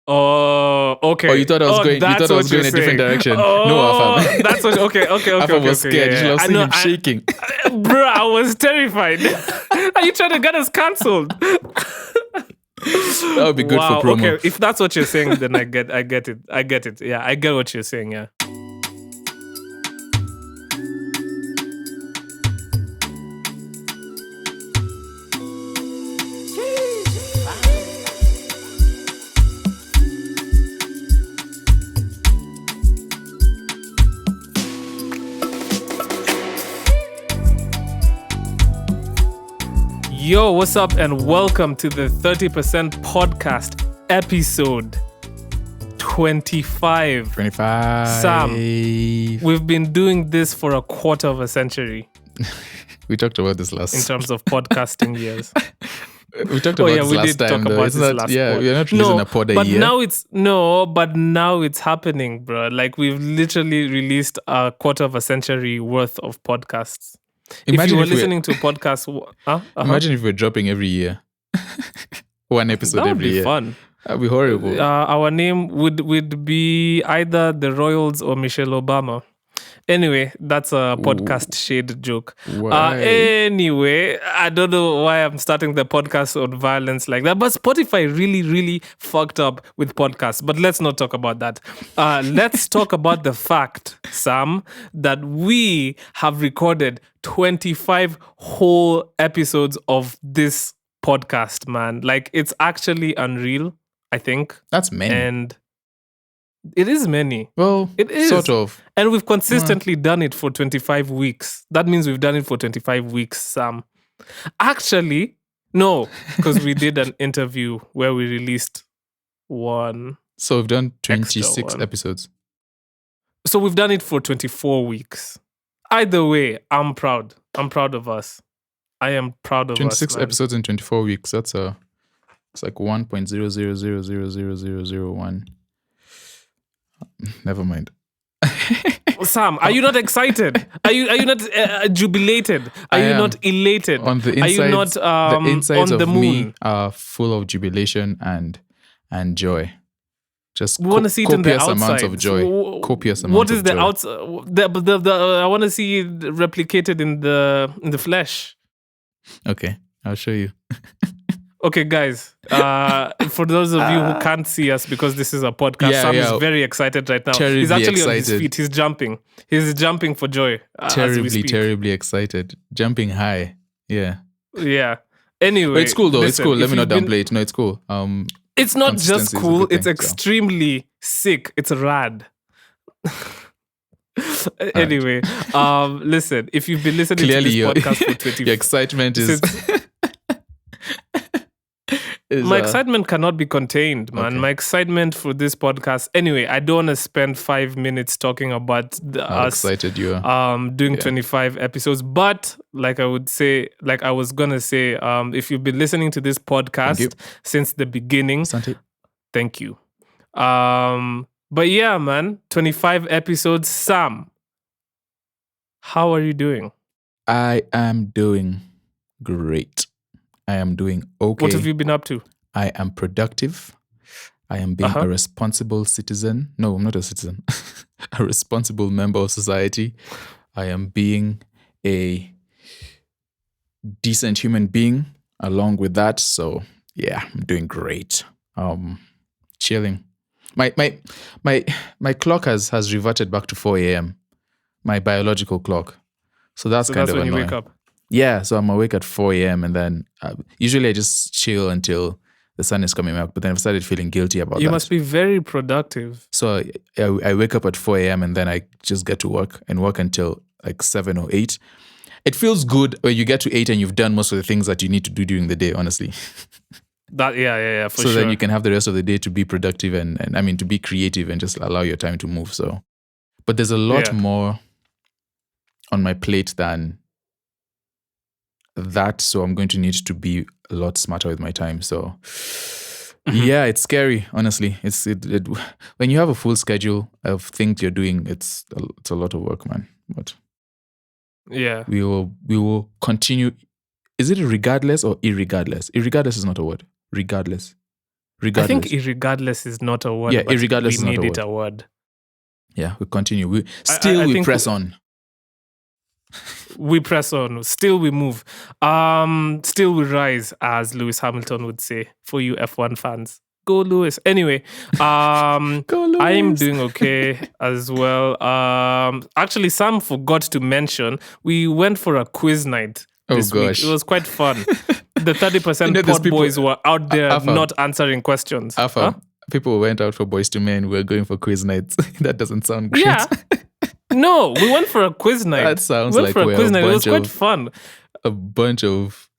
Oh, okay. Or you thought I was going? You thought I was going in a different direction? No, fam. That's what. Okay. Afam was scared. You should have seen him shaking. Bro, I was terrified. Are you trying to get us cancelled? That would be good for promo. Okay, if that's what you're saying, then I get it. Yeah, I get what you're saying. Yeah. Yo, what's up, and welcome to the 30% podcast episode 25. 25. Sam, we've been doing this for a quarter of a century. We talked about this last. In terms of podcasting years. We talked about this last time. We're not releasing a pod a year. But now it's happening, bro. Like, we've literally released a quarter of a century worth of podcasts. Imagine if you were listening to a podcast. Imagine if we're dropping every year. One episode every year. That would be fun. That would be horrible. Our name would be either the Royals or Michelle Obama. Anyway, that's a podcast shade joke. Anyway, I don't know why I'm starting the podcast on violence like that, but Spotify really fucked up with podcasts. But let's not talk about that. Let's talk about the fact, Sam, that we have recorded 25 whole episodes of this podcast, man. Like, it's actually unreal, I think. That's many. And it is many. Well, it is. Sort of. And we've consistently done it for 25 weeks. That means we've done it for 25 weeks, Sam. Actually, no, because we did an interview where we released one. So we've done 26 episodes. So we've done it for 24 weeks. Either way, I'm proud. I'm proud of us. I am proud of 26 us. 26 episodes in 24 weeks. It's like 1.0000001. Never mind. Sam, are you not excited? Are you not jubilated? Are you not elated? On the insides, are you not the insides on the of moon? Me are full of jubilation and joy. Just we want to see it in the copious amounts outside. of joy. Copious amounts. What is of the joy. outside? I want to see it replicated in the flesh. Okay, I'll show you. Okay, guys. For those of you who can't see us because this is a podcast, Sam is very excited right now. Terribly He's actually excited. on his feet. He's jumping. He's jumping for joy. Terribly excited. Jumping high. Yeah. Yeah. Anyway, but it's cool though. Listen, it's cool. Let me not downplay it. No, it's cool. It's not just cool. It's extremely sick. It's rad. Anyway, listen. If you've been listening Clearly to this podcast for 20 your excitement is. My excitement cannot be contained, man. Okay. My excitement for this podcast. Anyway, I don't want to spend 5 minutes talking about how excited you are. Doing 25 episodes. But like I was gonna say, if you've been listening to this podcast since the beginning, thank you. But yeah, man, 25 episodes. Sam, how are you doing? I am doing great. I am doing okay. What have you been up to? I am productive. I am being a responsible citizen. No, I'm not a citizen. A responsible member of society. I am being a decent human being along with that. So yeah, I'm doing great. Chilling. My clock has reverted back to 4 a.m. My biological clock. So that's kind of when annoying. You wake up. Yeah, so I'm awake at 4 a.m. and then usually I just chill until the sun is coming up. But then I've started feeling guilty about that. You must be very productive. So I wake up at 4 a.m. and then I just get to work and work until like 7 or 8. It feels good when you get to 8 and you've done most of the things that you need to do during the day, honestly. For sure. So then you can have the rest of the day to be productive and I mean to be creative and just allow your time to move. So, but there's a lot more on my plate than that, so I'm going to need to be a lot smarter with my time. So yeah, it's scary, honestly. It's when you have a full schedule of things you're doing, it's a lot of work, man. But yeah, we will continue. Is it regardless or irregardless? Irregardless is not a word. Regardless. Regardless. I think irregardless is not a word. Yeah, but irregardless we is not made a it a word. Yeah, we continue. We think press on. We press on. Still we move. Still we rise, as Lewis Hamilton would say, for you F1 fans. Go Lewis. Anyway, Go Lewis. I'm doing okay as well. Actually, Sam forgot to mention we went for a quiz night this week. It was quite fun. The 30% pod boys were out there not answering questions. People went out for Boys to Men. We're going for quiz nights. That doesn't sound great. Yeah. No, we went for a quiz night. That sounds like a quiz night. It was quite fun. A bunch of...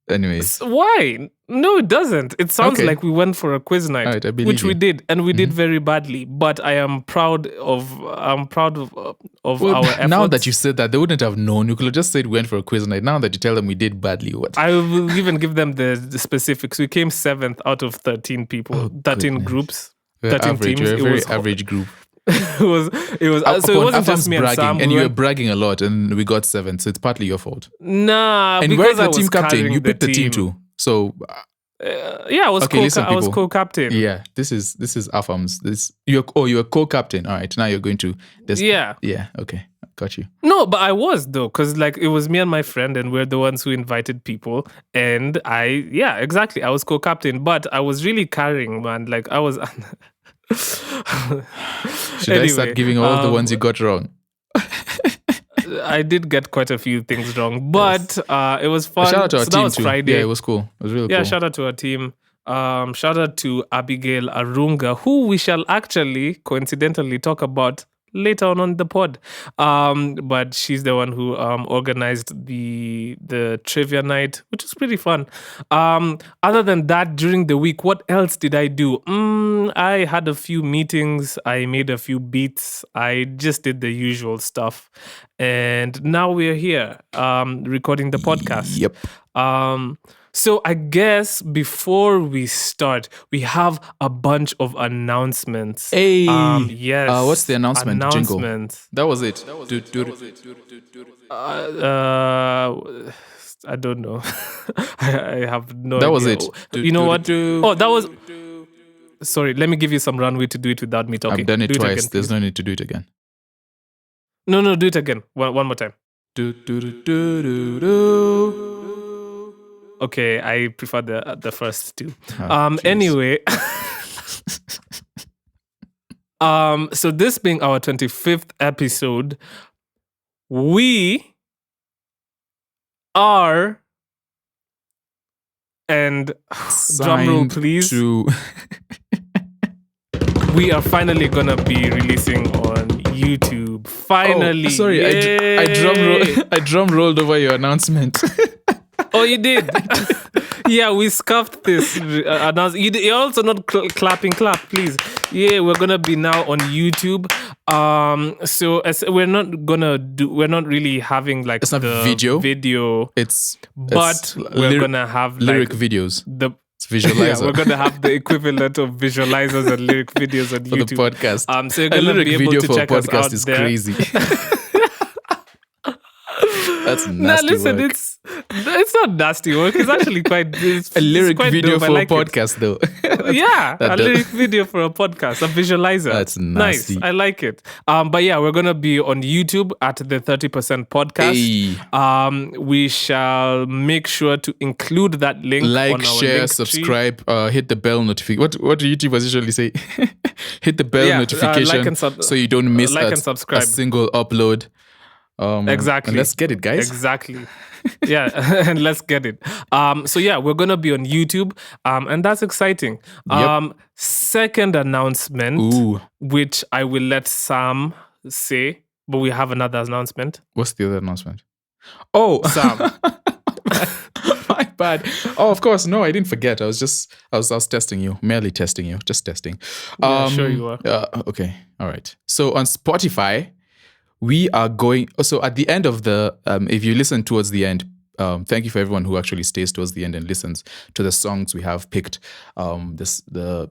Anyways. Why? No, it doesn't. It sounds like we went for a quiz night, right, which we did, and we did very badly. But I am proud of our efforts. Now that you said that, they wouldn't have known. You could have just said we went for a quiz night. Now that you tell them we did badly, what? I will even give them the specifics. We came 7th out of 13 people, 13 groups, 13 teams. We're a very average group. it was so it wasn't just me and Sam. And you were bragging a lot, and we got 7th, so it's partly your fault. Nah, and because where's the team captain? You picked the team too. So I was co-captain. Yeah, this is Afam's. You were co-captain. All right, now you're going to this. Yeah, okay, got you. No, but I was though, because like it was me and my friend, and we're the ones who invited people. And I was co-captain, but I was really carrying, man. Like I was. Should I start giving all the ones you got wrong? I did get quite a few things wrong, but it was fun. Shout out to our team that was too. Friday. Yeah, it was cool. It was really cool. Yeah, shout out to our team. Shout out to Abigail Arunga, who we shall actually coincidentally talk about later on the pod. But she's the one who organized the trivia night, which was pretty fun. Other than that, during the week, what else did I do? I had a few meetings. I made a few beats. I just did the usual stuff. And now we're here recording the podcast. Yep. So I guess before we start, we have a bunch of announcements. Hey, yes. What's the announcement? Jingle. That was it. I don't know. I have no idea. That was it. You know what? Oh, that was... Sorry, let me give you some runway to do it without me talking. I've done it twice. There's no need to do it again. No, do it again. One more time. Okay, I prefer the first two. Anyway, so this being our 25th episode, we are, and drumroll please, we are finally gonna be releasing on YouTube. Finally. Oh, sorry, I drum rolled over your announcement. Oh, you did? Yeah, we scuffed this announcement. You're also not clap, please. Yeah, we're gonna be now on YouTube. So we're not really having like it's not the video. But we're gonna have lyric like videos. It's visualizer. Yeah, we're gonna have the equivalent of visualizers and lyric videos on YouTube. For the podcast. So you're gonna be able to check us out is there. Crazy. That's nasty. Nah, listen, work. it's not nasty work. It's actually quite a lyric quite video dope. for a podcast, though. Yeah, a lyric video for a podcast, a visualizer. That's nasty. Nice. I like it. But yeah, we're gonna be on YouTube at the 30% podcast. Hey. We shall make sure to include that link. Like, on our share, link subscribe, hit the bell notification. What do YouTubers usually say? Hit the bell notification like so you don't miss and subscribe. a single upload. Exactly. And let's get it, guys. Exactly. Yeah, and let's get it. So yeah, we're gonna be on YouTube, and that's exciting. Second announcement, which I will let Sam say, but we have another announcement. What's the other announcement? Oh, Sam. My bad. Oh, of course. No, I didn't forget. I was testing you, merely testing you, just testing. Yeah, sure you are. Okay, all right. So on Spotify, we are going. So at the end of the, if you listen towards the end, thank you for everyone who actually stays towards the end and listens to the songs we have picked. The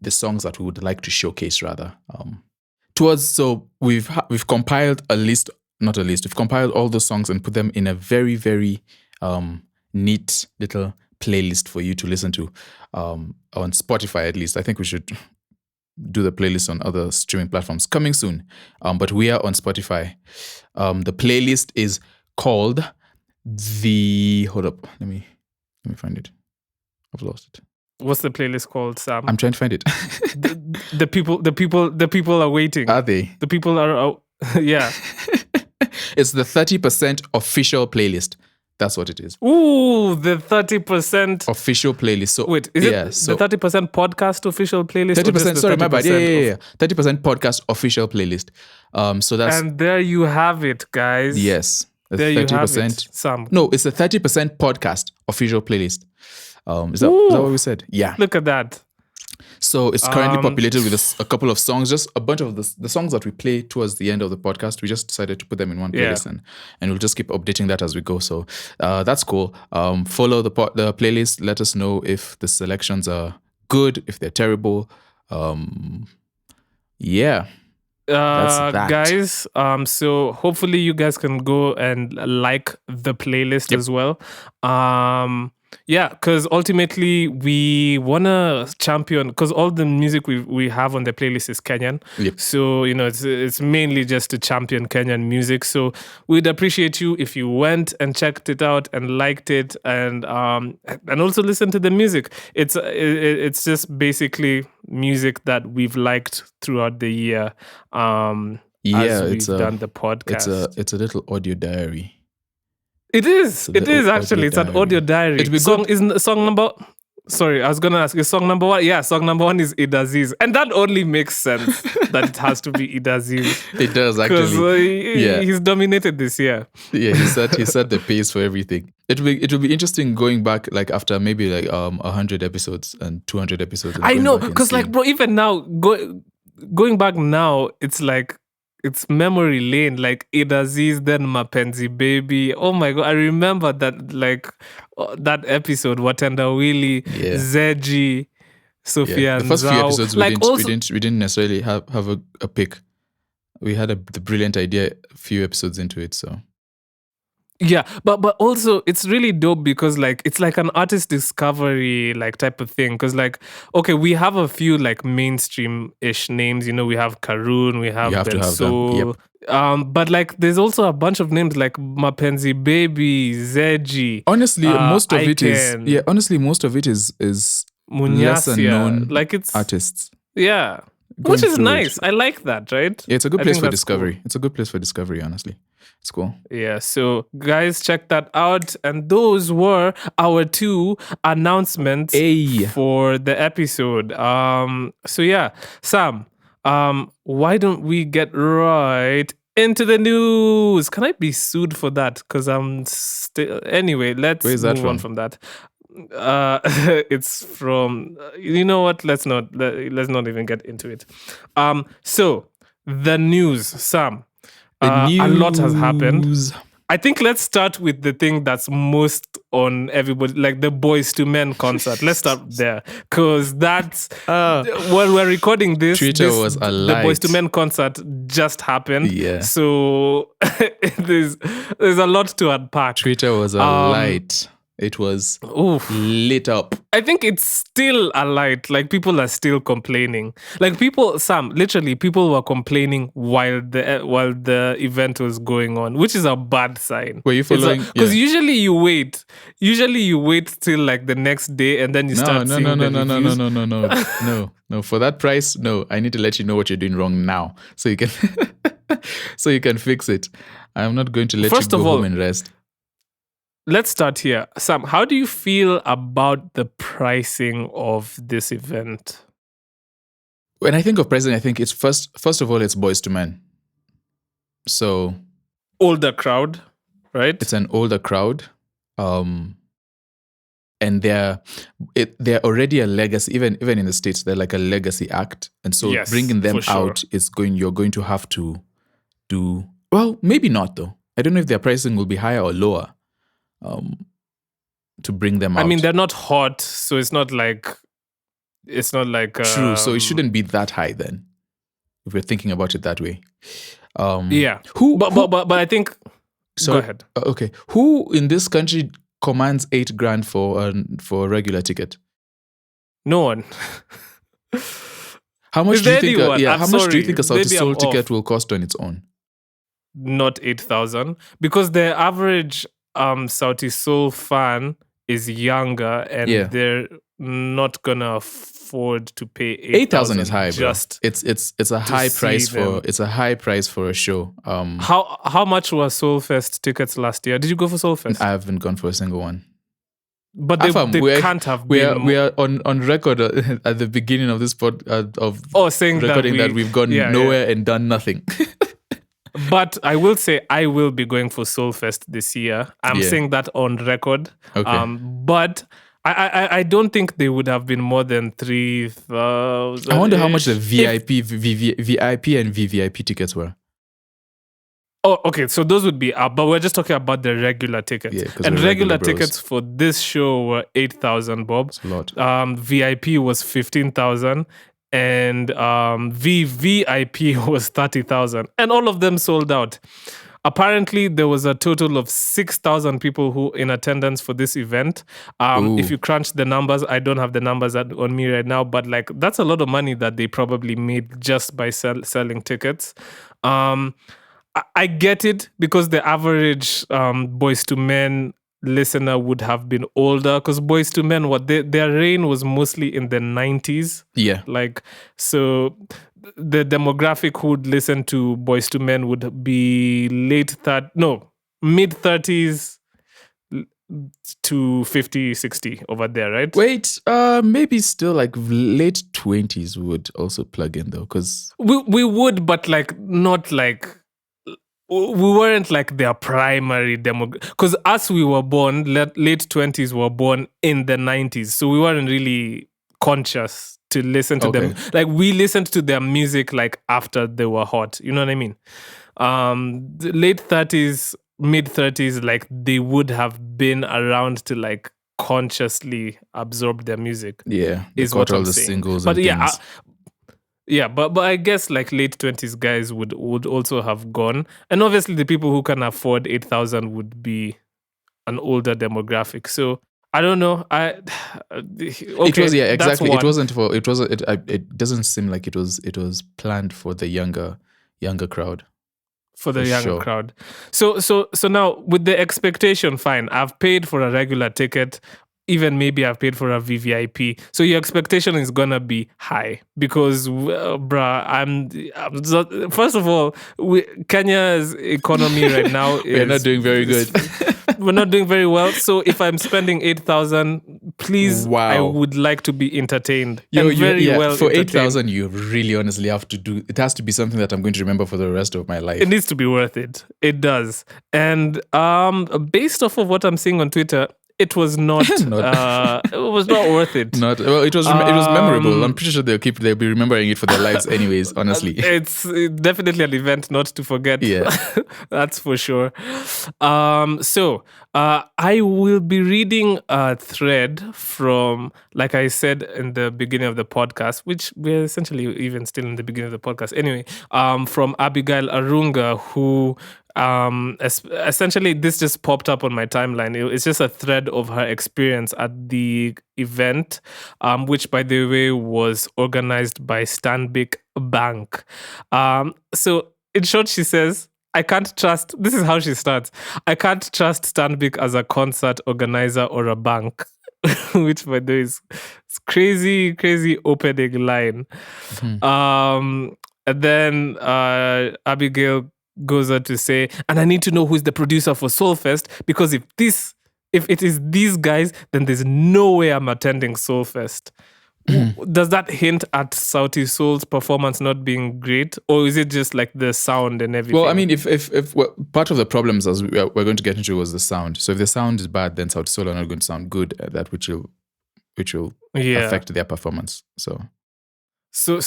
songs that we would like to showcase rather. So we've compiled We've compiled all those songs and put them in a very, very neat little playlist for you to listen to on Spotify, at least. I think we should do the playlist on other streaming platforms coming soon. But we are on Spotify. The playlist is called hold up. Let me find it. I've lost it. What's the playlist called, Sam? I'm trying to find it. the people are waiting. Are they? The people are yeah. It's the 30% official playlist. That's what it is. Ooh, the 30% official playlist. So wait, is it the 30% podcast official playlist? 30%. Sorry, my bad. Yeah. 30% podcast official playlist. So that's, and there you have it, guys. Yes, there 30%. You have it, Sam. No, it's the 30% podcast official playlist. Is that what we said? Yeah. Look at that. So it's currently populated with a couple of songs, just a bunch of the songs that we play towards the end of the podcast. We just decided to put them in one playlist, and we'll just keep updating that as we go. So that's cool. Follow the playlist. Let us know if the selections are good, if they're terrible. Yeah. That's that. Guys, so hopefully you guys can go and like the playlist as well. Yeah, because ultimately we want to champion, because all the music we have on the playlist is Kenyan. Yep. So, it's mainly just to champion Kenyan music. So we'd appreciate you if you went and checked it out and liked it, and also listen to the music. It's just basically music that we've liked throughout the year. As we've done the podcast. It's a little audio diary. It is actually. It's an audio diary. Song number. Sorry, I was gonna ask. Is song number one? Yeah, song number one is Idaziz, and that only makes sense that it has to be Idaziz. It does actually. Because he's dominated this year. Yeah, he set the pace for everything. It will be interesting going back, like after maybe like 100 episodes and 200 episodes. I know, because like bro, even now going back now, it's like. It's memory lane, like Idaziz, then Mapenzi Baby. Oh my God, I remember that, like that episode, Watenda Willy, Zeji, Sophia. The first few episodes we didn't necessarily have a pick. We had the brilliant idea a few episodes into it, so. Yeah, but also it's really dope because like it's like an artist discovery like type of thing, because like okay, we have a few like mainstream-ish names, we have Karun, we have Bensoul, but like there's also a bunch of names like Mapenzi Baby, Zeji. Honestly, most of it is lesser known like it's artists. Yeah. Which is nice. I like that, right? Yeah, it's a good place for discovery. Cool. It's a good place for discovery, honestly. It's cool. Yeah, so guys, check that out. And those were our 2 announcements for the episode. So yeah, Sam, why don't we get right into the news? Can I be sued for that? Because I'm still... Anyway, let's move on from that. It's from you know what, let's not even get into it. So the news, Sam, a lot has happened. I think let's start with the thing that's most on everybody, like the Boys to Men concert. Let's start there, because that's when we're recording this. Twitter was alight. The Boys to Men concert just happened. Yeah. So there's a lot to unpack. Twitter was alight. It was lit up. I think it's still a light. Like people are still complaining. Like people were complaining while the event was going on, which is a bad sign. Were you following? Because usually you wait till like the next day and then you start seeing the reviews. No. For that price, no. I need to let you know what you're doing wrong now, so you can fix it. I'm not going to let you go home and rest. Let's start here. Sam, how do you feel about the pricing of this event? When I think of pricing, I think it's first of all, it's Boys to Men. So older crowd, right? It's an older crowd. And they're already a legacy, even in the States, they're like a legacy act. And so bringing them out you're going to have to do, well, maybe not though. I don't know if their pricing will be higher or lower. To bring them out. I mean, they're not hot, so it's not like true. So it shouldn't be that high then, if we're thinking about it that way. Yeah. But I think. So, go ahead. Okay. Who in this country commands $8,000 for a regular ticket? No one. How much Is do you there think? anyone? How I'm much do you sorry. think a Sauti Maybe Soul I'm ticket off. will cost on its own? Not 8,000, because the average Sauti Soul fan is younger, and Yeah. they're not gonna afford to pay 8,000 is high, bro. just It's a high price them. it's a high price for a show. How much were Soulfest tickets last year? Did you go for Soulfest? I haven't gone for a single one. But they can't have been. We are on record at the beginning of this pod of saying recording that we've gone nowhere and done nothing. But I will say I will be going for Soulfest this year. I'm saying that on record. Okay. But I don't think they would have been more than 3,000. I wonder how much the VIP and VVIP tickets were. Oh, okay. So those would be up, but we're just talking about the regular tickets. Yeah, and regular tickets for this show were 8,000, Bob. That's a lot. VIP was 15,000, and VVIP was 30,000, and all of them sold out. Apparently, there was a total of 6,000 people who in attendance for this event. If you crunch the numbers, I don't have the numbers on me right now, but like that's a lot of money that they probably made just by selling tickets. I get it, because the average Boys to Men listener would have been older, because Boys to Men, their reign was mostly in the 90s. Yeah. Like, so the demographic who would listen to Boys to Men would be mid 30s to 50, 60 over there, right? Wait, maybe still like late 20s would also plug in though, because we would, but like not like we weren't like their primary demographic, because us, we were born late 20s, were born in the 90s, so we weren't really conscious to listen to them. Like, we listened to their music like after they were hot, you know what I mean? The late 30s, mid 30s, like they would have been around to like consciously absorb their music. Yeah, is what I'm all the saying. singles. But and yeah, things. but I guess like late 20s guys would also have gone. And obviously the people who can afford 8,000 would be an older demographic. So I don't know. It was exactly. It wasn't for. It was. It doesn't seem like it was planned for the younger crowd. For the younger crowd. So now with the expectation, fine. I've paid for a regular ticket. Even maybe I've paid for a VVIP. So your expectation is gonna be high because, first of all, Kenya's economy right now is we're not doing very good. We're not doing very well. So if I'm spending 8,000, please, I would like to be entertained. For 8,000, you really honestly have to do. It has to be something that I'm going to remember for the rest of my life. It needs to be worth it. It does. And based off of what I'm seeing on Twitter, it was not. It was not worth it. It was memorable. I'm pretty sure they'll be remembering it for their lives, anyways. Honestly, it's definitely an event not to forget. Yeah, that's for sure. So I will be reading a thread from, like I said in the beginning of the podcast, which we're essentially even still in the beginning of the podcast. Anyway, from Abigail Arunga, who. Essentially, this just popped up on my timeline. It's just a thread of her experience at the event, which, by the way, was organized by Stanbic Bank. So, in short, she says, I can't trust. This is how she starts. I can't trust Stanbic as a concert organizer or a bank. Which, by the way, is crazy opening line. Mm-hmm. And then Abigail goes on to say, and I need to know who's the producer for Soulfest, because if it is these guys, then there's no way I'm attending Soulfest. Does that hint at Sauti Soul's performance not being great, or is it just like the sound and everything? Well, I mean, if part of the problems as we're going to get into was the sound. So if the sound is bad, then Sauti Soul are not going to sound good at that, which will affect their performance. So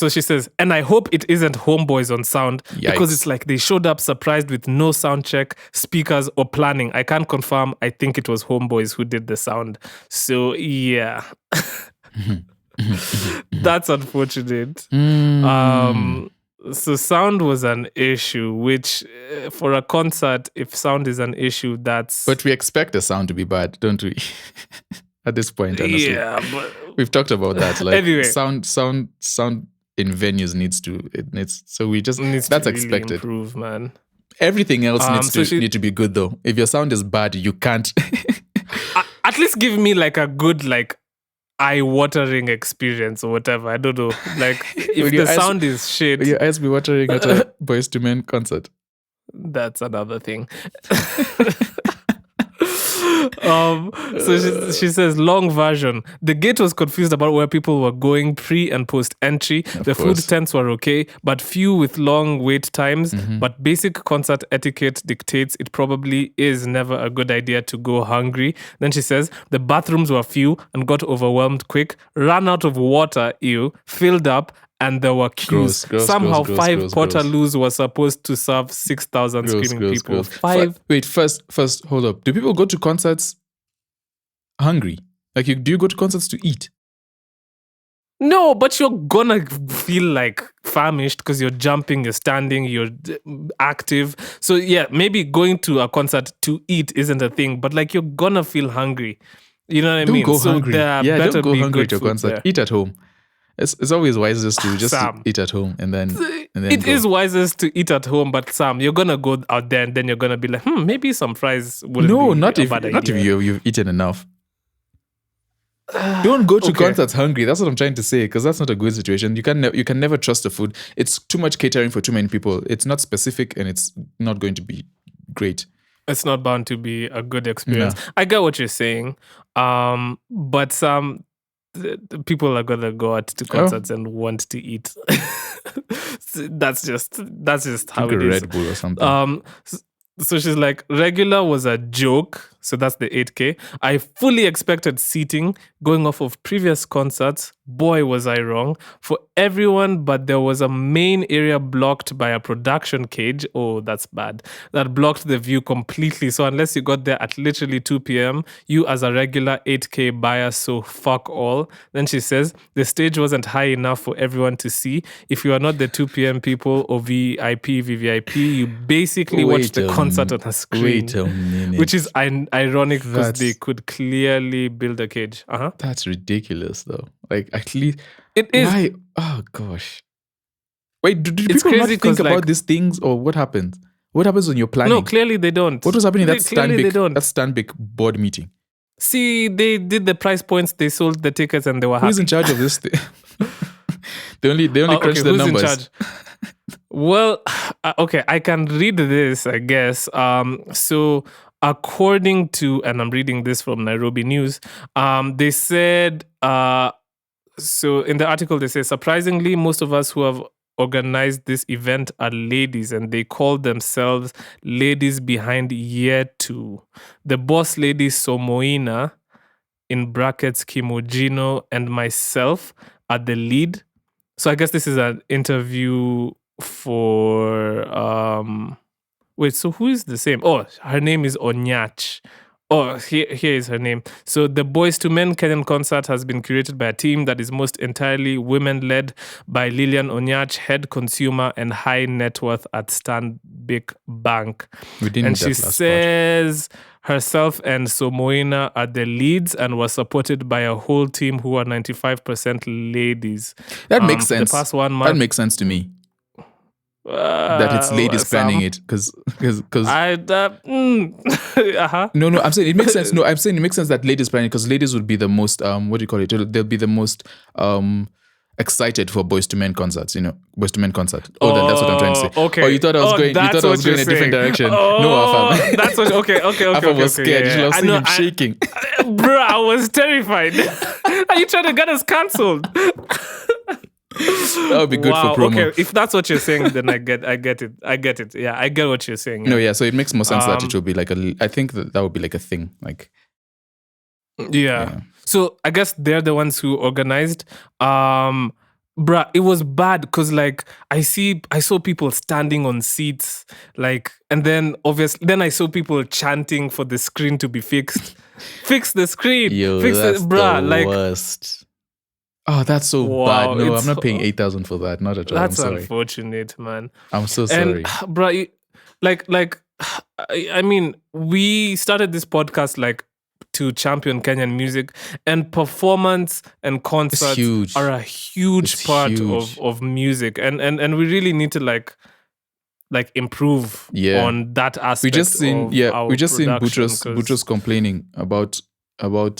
she says, and I hope it isn't Homeboys on sound. Yikes. Because it's like they showed up surprised with no sound check, speakers, or planning. I can't confirm. I think it was Homeboys who did the sound. So yeah, that's unfortunate. So sound was an issue, which for a concert, if sound is an issue, that's But we expect the sound to be bad, don't we? At this point, honestly. yeah. But We've talked about that. Like anyway, sound in venues needs so we just needs that's to really expected. improve, man. Everything else So need to be good though. If your sound is bad, you can't at least give me like a good like eye-watering experience or whatever. I don't know. Like if Will the your eyes- sound is shit, will your eyes be watering at a Boys to Men concert. that's another thing. So she says, long version. The gate was confused about where people were going pre and post entry. The food tents were okay, but few with long wait times. But basic concert etiquette dictates it probably is never a good idea to go hungry. Then she says, the bathrooms were few and got overwhelmed quick, ran out of water, filled up, and there were queues. Somehow, five Portaloos were supposed to serve 6,000 screaming people. Wait, first, hold up. Do people go to concerts hungry? Like, do you go to concerts to eat? No, but you're gonna feel like famished because you're jumping, you're standing, you're active. So yeah, maybe going to a concert to eat isn't a thing, but like you're gonna feel hungry. You know what I mean? Don't go so hungry. Don't go hungry to a concert. There. Eat at home. It's always wisest to just eat at home and then it is wisest to eat at home, but Sam, you're gonna go out there and then you're gonna be like, maybe some fries wouldn't be a bad idea. Not if you've eaten enough. Don't go to concerts hungry. That's what I'm trying to say, because that's not a good situation. You can never trust the food. It's too much catering for too many people. It's not specific and it's not going to be great. It's not bound to be a good experience. No. I get what you're saying, but some people are gonna go out to concerts and want to eat. that's just how it is. Red Bull or something. So she's like, regular was a joke. So that's the 8K. I fully expected seating going off of previous concerts. Boy, was I wrong. For everyone, but there was a main area blocked by a production cage. Oh, that's bad. That blocked the view completely. So unless you got there at literally 2 p.m., you as a regular 8K buyer, so fuck all. Then she says, the stage wasn't high enough for everyone to see. If you are not the 2 p.m. people or VIP, VVIP, you basically watch the concert on a screen. Wait a minute. Which is ironic because they could clearly build a cage. That's ridiculous, though. Like, at least it is. Why? Oh gosh. Wait, do people not think about these things, or what happens? What happens when you're planning? No, clearly they don't. What was happening at that Stanbic board meeting? See, they did the price points, they sold the tickets, and they were happy. Who's in charge of this thing? they only crunch the numbers. In charge? Well, okay, I can read this, I guess. So according to, and I'm reading this from Nairobi News, they said, so in the article they say, surprisingly, most of us who have organized this event are ladies, and they call themselves Ladies Behind Year 2. The boss lady Somoina, in brackets Kimojino, and myself are the lead. So I guess this is an interview for wait, so who is the same? Oh, her name is Onyach. Oh, here is her name. So the Boys to Men Kenyan concert has been curated by a team that is most entirely women-led by Lilian Onyach, head consumer and high net worth at Stanbic Bank. And she says herself and Somoina are the leads and was supported by a whole team who are 95% ladies. That makes sense. The past 1 month, that makes sense to me. That it's ladies planning it because no, I'm saying it makes sense. No, I'm saying it makes sense that ladies planning because ladies would be the most what do you call it? They'll be the most excited for Boys to Men concerts. Boys to Men concert. That's what I'm trying to say. Okay. Oh, you thought I was going? You thought I was going in a different direction? No, Afam. That's what. Okay. Afam was scared. You should have seen him shaking. Bro, I was terrified. Are you trying to get us cancelled? That would be good for promo. Okay, if that's what you're saying, then I get it. Yeah, I get what you're saying. Yeah. No, yeah. So it makes more sense that it will be like I think that would be like a thing. Like, yeah. So I guess they're the ones who organized. Bruh, it was bad because like I saw people standing on seats, like, and then obviously then I saw people chanting for the screen to be fixed. Fix the screen. Yo, fix that's bruh, the like worst. Oh, that's so bad. Wow, No, I'm it's not paying 8,000 for that. Not at all. I'm that's sorry. unfortunate, man. I'm so And sorry. bro, like I mean, we started this podcast like to champion Kenyan music, and performance and It's concerts are huge. a huge It's part huge. of music, and we really need to like improve Yeah. on that aspect of We our just seen production, Butchos because complaining about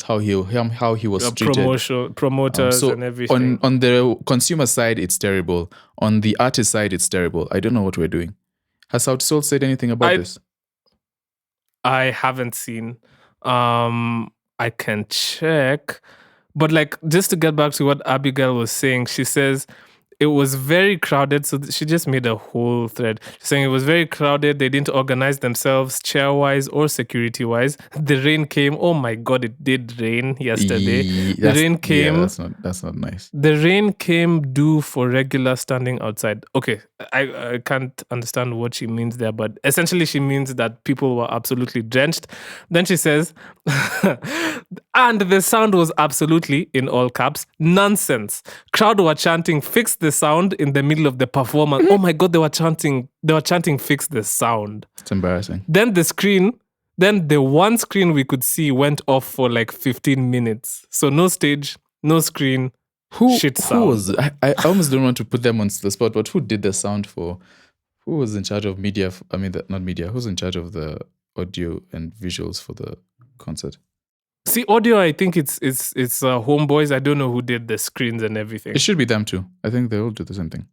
how he was treated. promoters So and everything. on the consumer side, it's terrible. On the artist side, it's terrible. I don't know what we're doing. Has South Soul said anything about I this? I haven't seen. I can check. But like, just to get back to what Abigail was saying, she says it was very crowded. So she just made a whole thread saying it was very crowded. They didn't organize themselves chair wise or security wise. The rain came. Oh my God, it did rain yesterday. The rain came. That's not nice. The rain came due for regular standing outside. Okay, I can't understand what she means there, but essentially she means that people were absolutely drenched. Then she says, and the sound was absolutely, in all caps, nonsense. Crowd were chanting, "Fix the sound" in the middle of the performance. Oh my God, they were chanting, "Fix the sound." It's embarrassing. Then the one screen we could see went off for like 15 minutes. So no stage, no screen, shit sound. Who was I almost don't want to put them on the spot, but who did the sound for? Who was in charge of media? Not media. Who's in charge of the audio and visuals for the concert? See, audio, I think it's Homeboys. I don't know who did the screens and everything. It should be them too. I think they all do the same thing.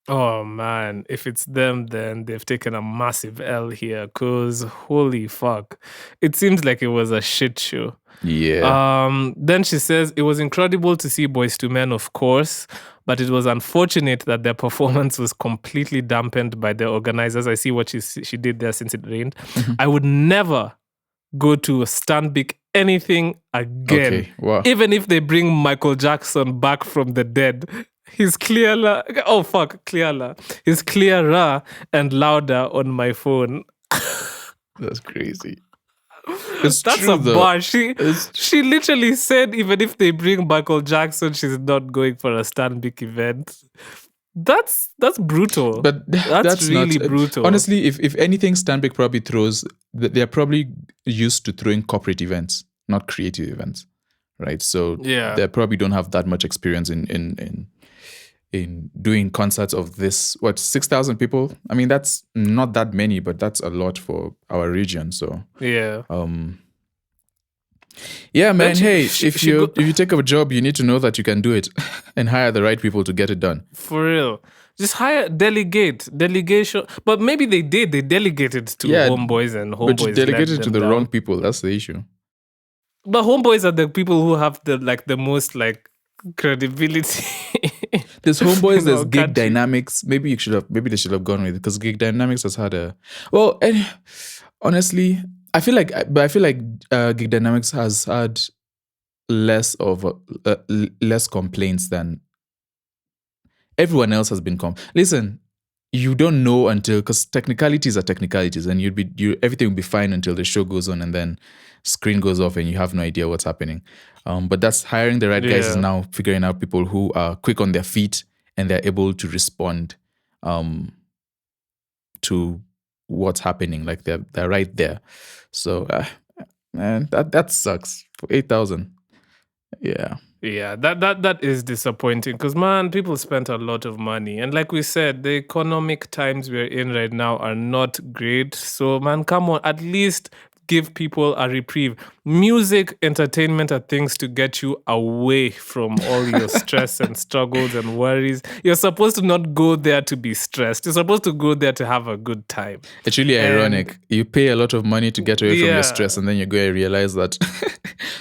Oh man, if it's them, then they've taken a massive L here, cause holy fuck. It seems like it was a shit show. Yeah. Then she says it was incredible to see Boys to Men, of course, but it was unfortunate that their performance was completely dampened by the organizers. I see what she did there since it rained. I would never go to Stanbic anything again. Okay. Wow. Even if they bring Michael Jackson back from the dead. He's clearer. Oh fuck, clearer. He's clearer and louder on my phone. That's crazy. It's That's true, a though. bar. She literally said even if they bring Michael Jackson, she's not going for a Stanbic event. That's brutal. But that's really not, brutal. Honestly, if anything, Stanbic probably throws. They're probably used to throwing corporate events, not creative events, right? So yeah, they probably don't have that much experience in doing concerts of this. 6,000 people? I mean, that's not that many, but that's a lot for our region. So yeah. Yeah, man. If you take up a job, you need to know that you can do it and hire the right people to get it done. For real. Just delegation. But maybe they did. They delegated to Homeboys and Homeboys. But you delegated to the wrong people. That's the issue. But Homeboys are the people who have the most credibility. There's Homeboys, there's Gig Dynamics. Maybe they should have gone with it because Gig Dynamics has had honestly, I feel like Gig Dynamics has had less complaints than everyone else has been. Listen, you don't know until, because technicalities are technicalities, and everything will be fine until the show goes on and then screen goes off and you have no idea what's happening. But that's hiring the right guys is now figuring out people who are quick on their feet and they're able to respond to what's happening. Like they're right there. So man, that sucks for 8,000. Yeah. Yeah, that is disappointing because, man, people spent a lot of money. And like we said, the economic times we're in right now are not great. So, man, come on, at least give people a reprieve. Music, entertainment are things to get you away from all your stress and struggles and worries. You're supposed to not go there to be stressed. You're supposed to go there to have a good time. It's really ironic. You pay a lot of money to get away from your stress, and then you go and realize that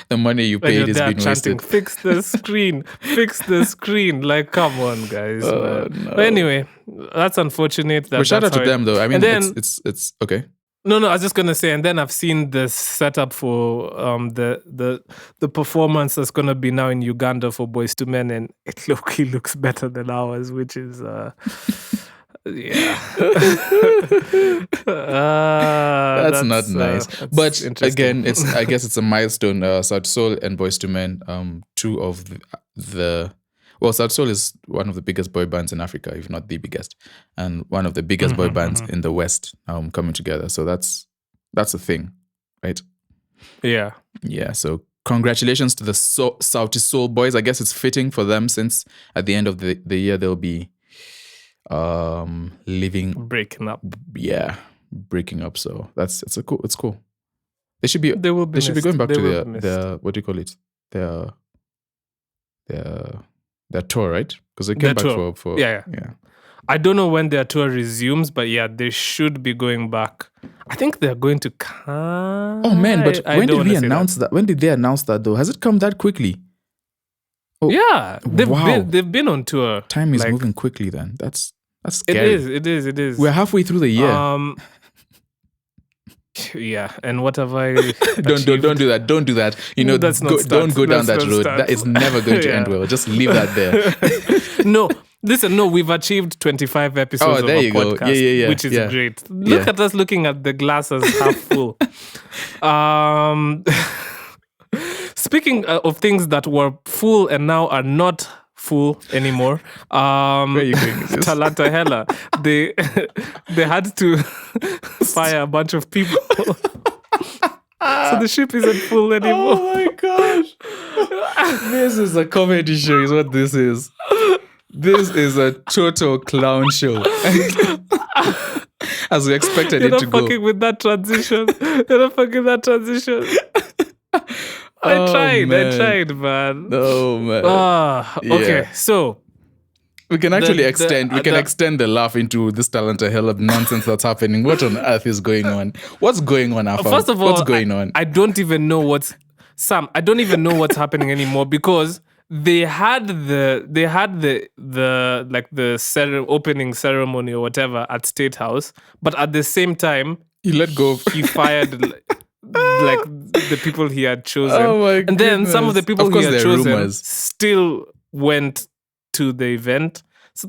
the money you paid is being wasted. Fix the screen. Fix the screen. Like, come on, guys. No. But anyway, that's unfortunate. But shout out to them, though. I mean, it's okay. No, I was just gonna say, and then I've seen the setup for the performance that's gonna be now in Uganda for Boys to Men, and it looks better than ours, which is Yeah. That's not nice. That's But interesting. again, I guess it's a milestone. South Soul and Boyz II Men, two of the well, South Soul is one of the biggest boy bands in Africa, if not the biggest, and one of the biggest boy bands in the West, coming together. So that's a thing, right? Yeah. Yeah. So congratulations to the South Soul boys. I guess it's fitting for them since at the end of the year they'll be breaking up. Yeah, breaking up. So it's cool. They should be They should be going back to their their what do you call it? Their tour, right? Because they came back for yeah. I don't know when their tour resumes, but yeah, they should be going back. I think they're going to come. Oh man, but when did we announce that? When did they announce that though? Has it come that quickly? Oh, yeah, they've been on tour. Time is moving quickly then. That's scary. It is. We're halfway through the year. Yeah, and what have I don't do that. Don't do that. that's don't go down that road. That is never going to end well. Just leave that there. No, listen, no, we've achieved 25 episodes of a podcast, yeah, which is great. Look at us looking at the glass as half full. Speaking of things that were full and now are not full anymore. Where are you going with this? Talanta Hella. They had to fire a bunch of people. So the ship isn't full anymore. Oh my gosh. This is a comedy show is what this is. This is a total clown show. As we expected it to go. You're not fucking with that transition. I tried, man. Oh man. Okay, so we can actually extend the laugh into this Talanta Hell of nonsense that's happening. What on earth is going on? What's going on, Afam? First of all, what's going on? I don't even know what's happening anymore because they had the opening ceremony or whatever at State House, but at the same time he let go of he fired like the people he had chosen. Oh my and then some of the people he had chosen still went to the event,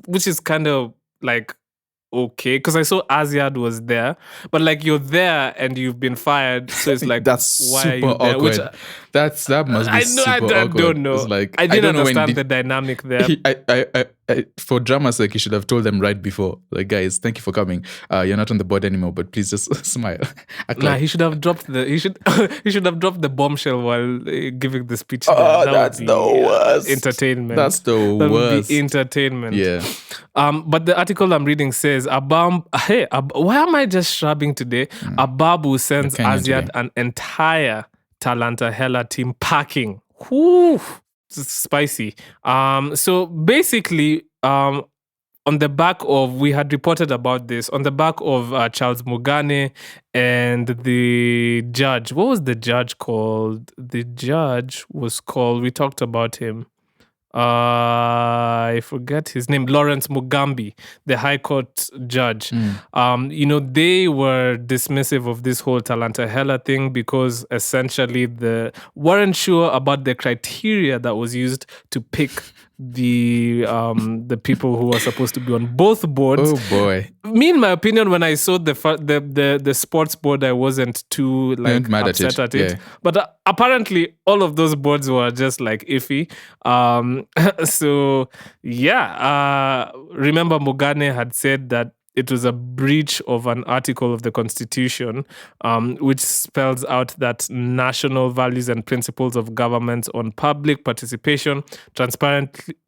which is kind of like okay, because I saw Aziad was there, but like you're there and you've been fired, so it's like that's why super are you there? awkward. That must be super awkward. I don't know. It's like, I didn't understand the dynamic there. For drama's sake, you should have told them right before, like, guys, thank you for coming. You're not on the board anymore, but please just smile. He should have dropped he should have dropped the bombshell while giving the speech. That's the worst. Entertainment. That's the worst. Would be entertainment. Yeah. But the article I'm reading says, why am I just shrubbing today? Ababu sends Aziad an entire Talanta Hella team packing. Whew. Spicy. So basically, on the back of, we had reported about this, on the back of Charles Mugane and the judge. What was the judge called? The judge was called, we talked about him. I forget his name, Lawrence Mugambi, the High Court judge. They were dismissive of this whole Talanta Hella thing because essentially they weren't sure about the criteria that was used to pick the people who were supposed to be on both boards. Oh boy! Me, in my opinion, when I saw the sports board, I wasn't too upset at it. Yeah. But apparently, all of those boards were just like iffy. So yeah, remember Mugane had said that it was a breach of an article of the Constitution, which spells out that national values and principles of government on public participation,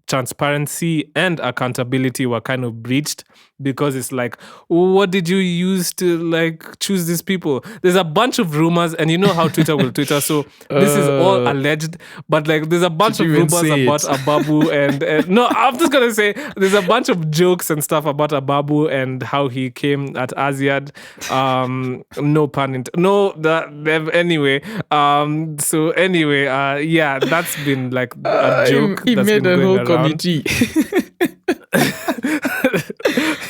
transparency and accountability were kind of breached, because it's like, what did you use to like choose these people? There's a bunch of rumors, and you know how Twitter will Twitter, so this is all alleged, but like there's a bunch of rumors about Ababu and no, I'm just gonna say there's a bunch of jokes and stuff about Ababu and how he came at Aziad. No pun intended. No, anyway. So anyway, yeah, that's been like a joke. He that's made been a whole around. Committee.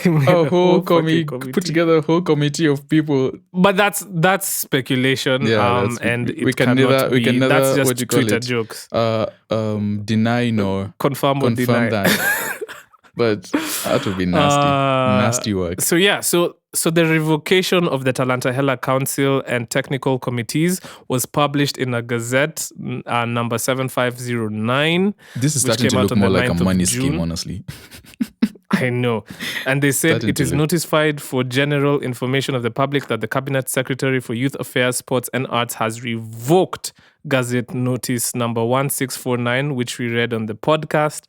Put together a whole committee of people. But that's speculation. Yeah, and we can neither that's just what you call Twitter it, jokes. Deny nor confirm or deny that. But That would be nasty. Nasty work. So yeah, so the revocation of the Talantahela Council and technical committees was published in a Gazette number 7509. This is which starting came to out look on the more like a 9th of money June. scheme, honestly. I know. And they said Starting it to is look- notified for general information of the public that the Cabinet Secretary for Youth Affairs, Sports and Arts has revoked Gazette Notice number 1649, which we read on the podcast.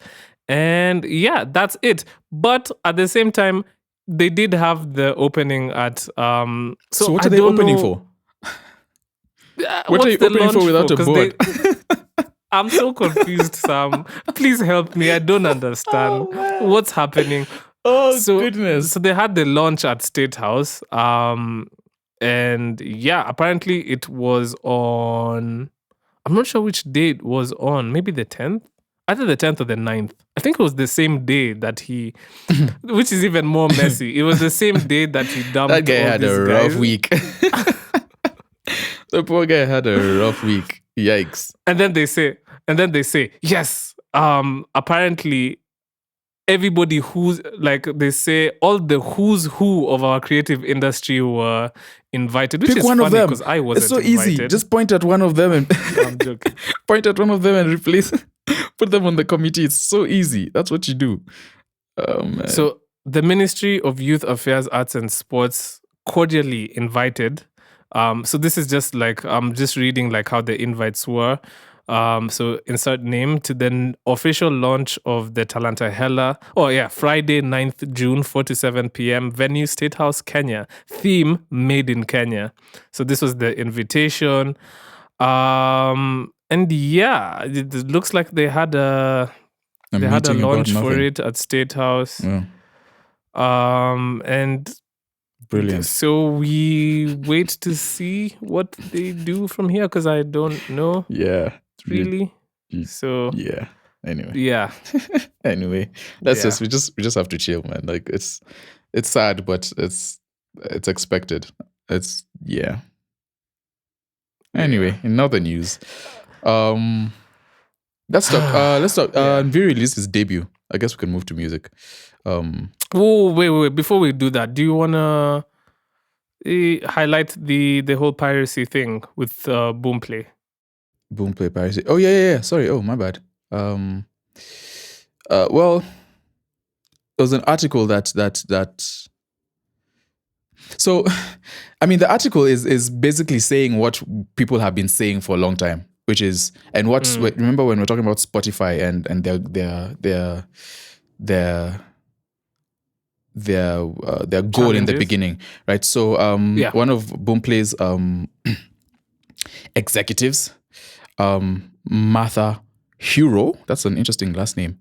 And yeah, that's it. But at the same time, they did have the opening at So what are they opening for? What are you opening for without a board? I'm so confused, Sam. Please help me. I don't understand what's happening. Oh, So- goodness. So they had the launch at State House. And yeah, apparently it was on, I'm not sure which day it was on. Maybe the 10th? Either the 10th or the 9th. I think it was the same day that he, which is even more messy. It was the same day that he dumped That guy all had these a guys. rough week. The poor guy had a rough week. Yikes. And then they say, yes, apparently everybody who's like, they say all the who's who of our creative industry were invited, which Pick is one funny of them. because I wasn't It's so invited. easy. Just point at one of them and I'm joking. point at one of them and replace, put them on the committee. It's so easy. That's what you do. Oh, man. So the Ministry of Youth Affairs, Arts and Sports cordially invited. So this is just like, I'm just reading like how the invites were. So insert name to the official launch of the Talantahela. Oh yeah, Friday 9th June, 4 to 7 p.m. Venue State House, Kenya. Theme Made in Kenya. So this was the invitation. And yeah, it looks like they had a meeting about launch for nothing. it at State House. Yeah, And brilliant. so we wait to see what they do from here because I don't know Yeah. really. you- So Yeah. Anyway. yeah, Anyway. That's Yeah. just we just have to chill, man. Like it's sad, but it's expected. It's yeah. Anyway, in other news. Let's talk Nviiri released his debut. I guess we can move to music. Oh wait! Before we do that, do you wanna highlight the whole piracy thing with Boomplay? Boomplay piracy. Oh yeah. Sorry. Oh, my bad. Well, there was an article that. So, I mean, the article is basically saying what people have been saying for a long time, which is remember when we're talking about Spotify and their goal in the Challenges. beginning, right? So, one of Boomplay's executives, Martha Huro, that's an interesting last name.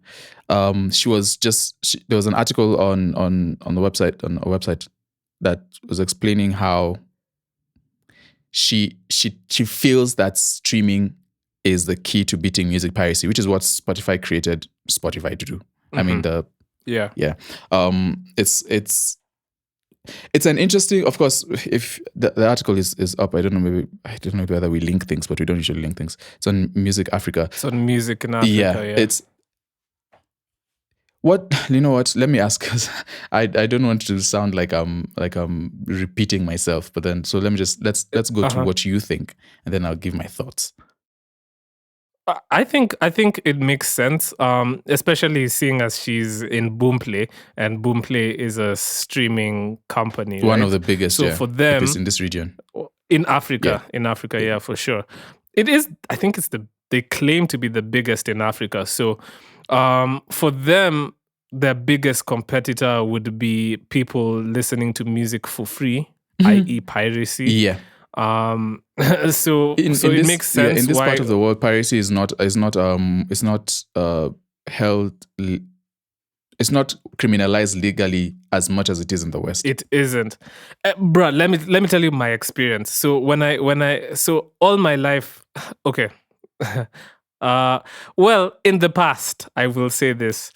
There was an article on the website, on a website, that was explaining how she feels that streaming is the key to beating music piracy, which is what Spotify created Spotify to do. I mean, Yeah. It's an interesting, of course, if the article is up, I don't know whether we link things, but we don't usually link things. It's on Music Africa. It's on Music in Africa. Yeah, Yeah. You know what? Let me ask, because I don't want to sound like I'm repeating myself. But then, so let me let's go to what you think, and then I'll give my thoughts. I think it makes sense, especially seeing as she's in Boomplay, and Boomplay is a streaming company, One right? of the biggest. So yeah, for them, at least in this region, in Africa, yeah, for sure. It is. I think they claim to be the biggest in Africa. So, for them, their biggest competitor would be people listening to music for free, i.e., piracy. Yeah. So it makes sense. Yeah, in this why, part of the world, piracy is not held. It's not criminalized legally as much as it is in the West. It isn't, bruh. Let me tell you my experience. So when I so all my life, okay. Well, in the past, I will say this.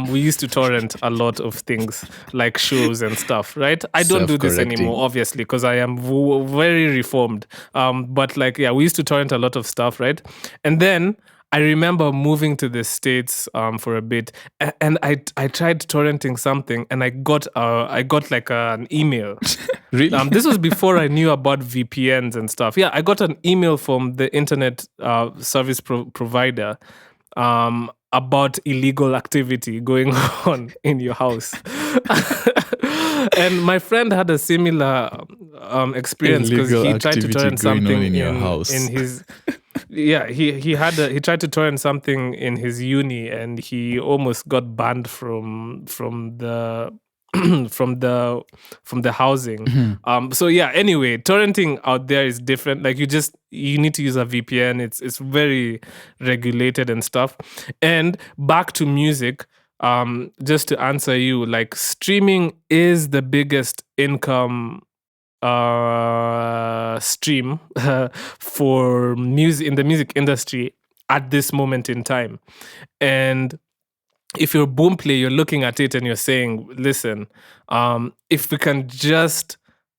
We used to torrent a lot of things like shows and stuff, right? I don't do this Self-correcting. anymore, obviously, because I am very reformed. But like, yeah, we used to torrent a lot of stuff, right? And then I remember moving to the States for a bit, and I tried torrenting something, and I got like an email. Really? This was before I knew about VPNs and stuff. Yeah, I got an email from the internet service provider about illegal activity going on in your house. And my friend had a similar experience because he Illegal tried to activity torrent going on something in your house. in his he tried to torrent something in his uni, and he almost got banned from the from the housing. So yeah, anyway, torrenting out there is different. Like you need to use a VPN. It's very regulated and stuff. And back to music, just to answer you, like streaming is the biggest income stream for music in the music industry at this moment in time. And if you're a boom player, you're looking at it and you're saying, listen, if we can just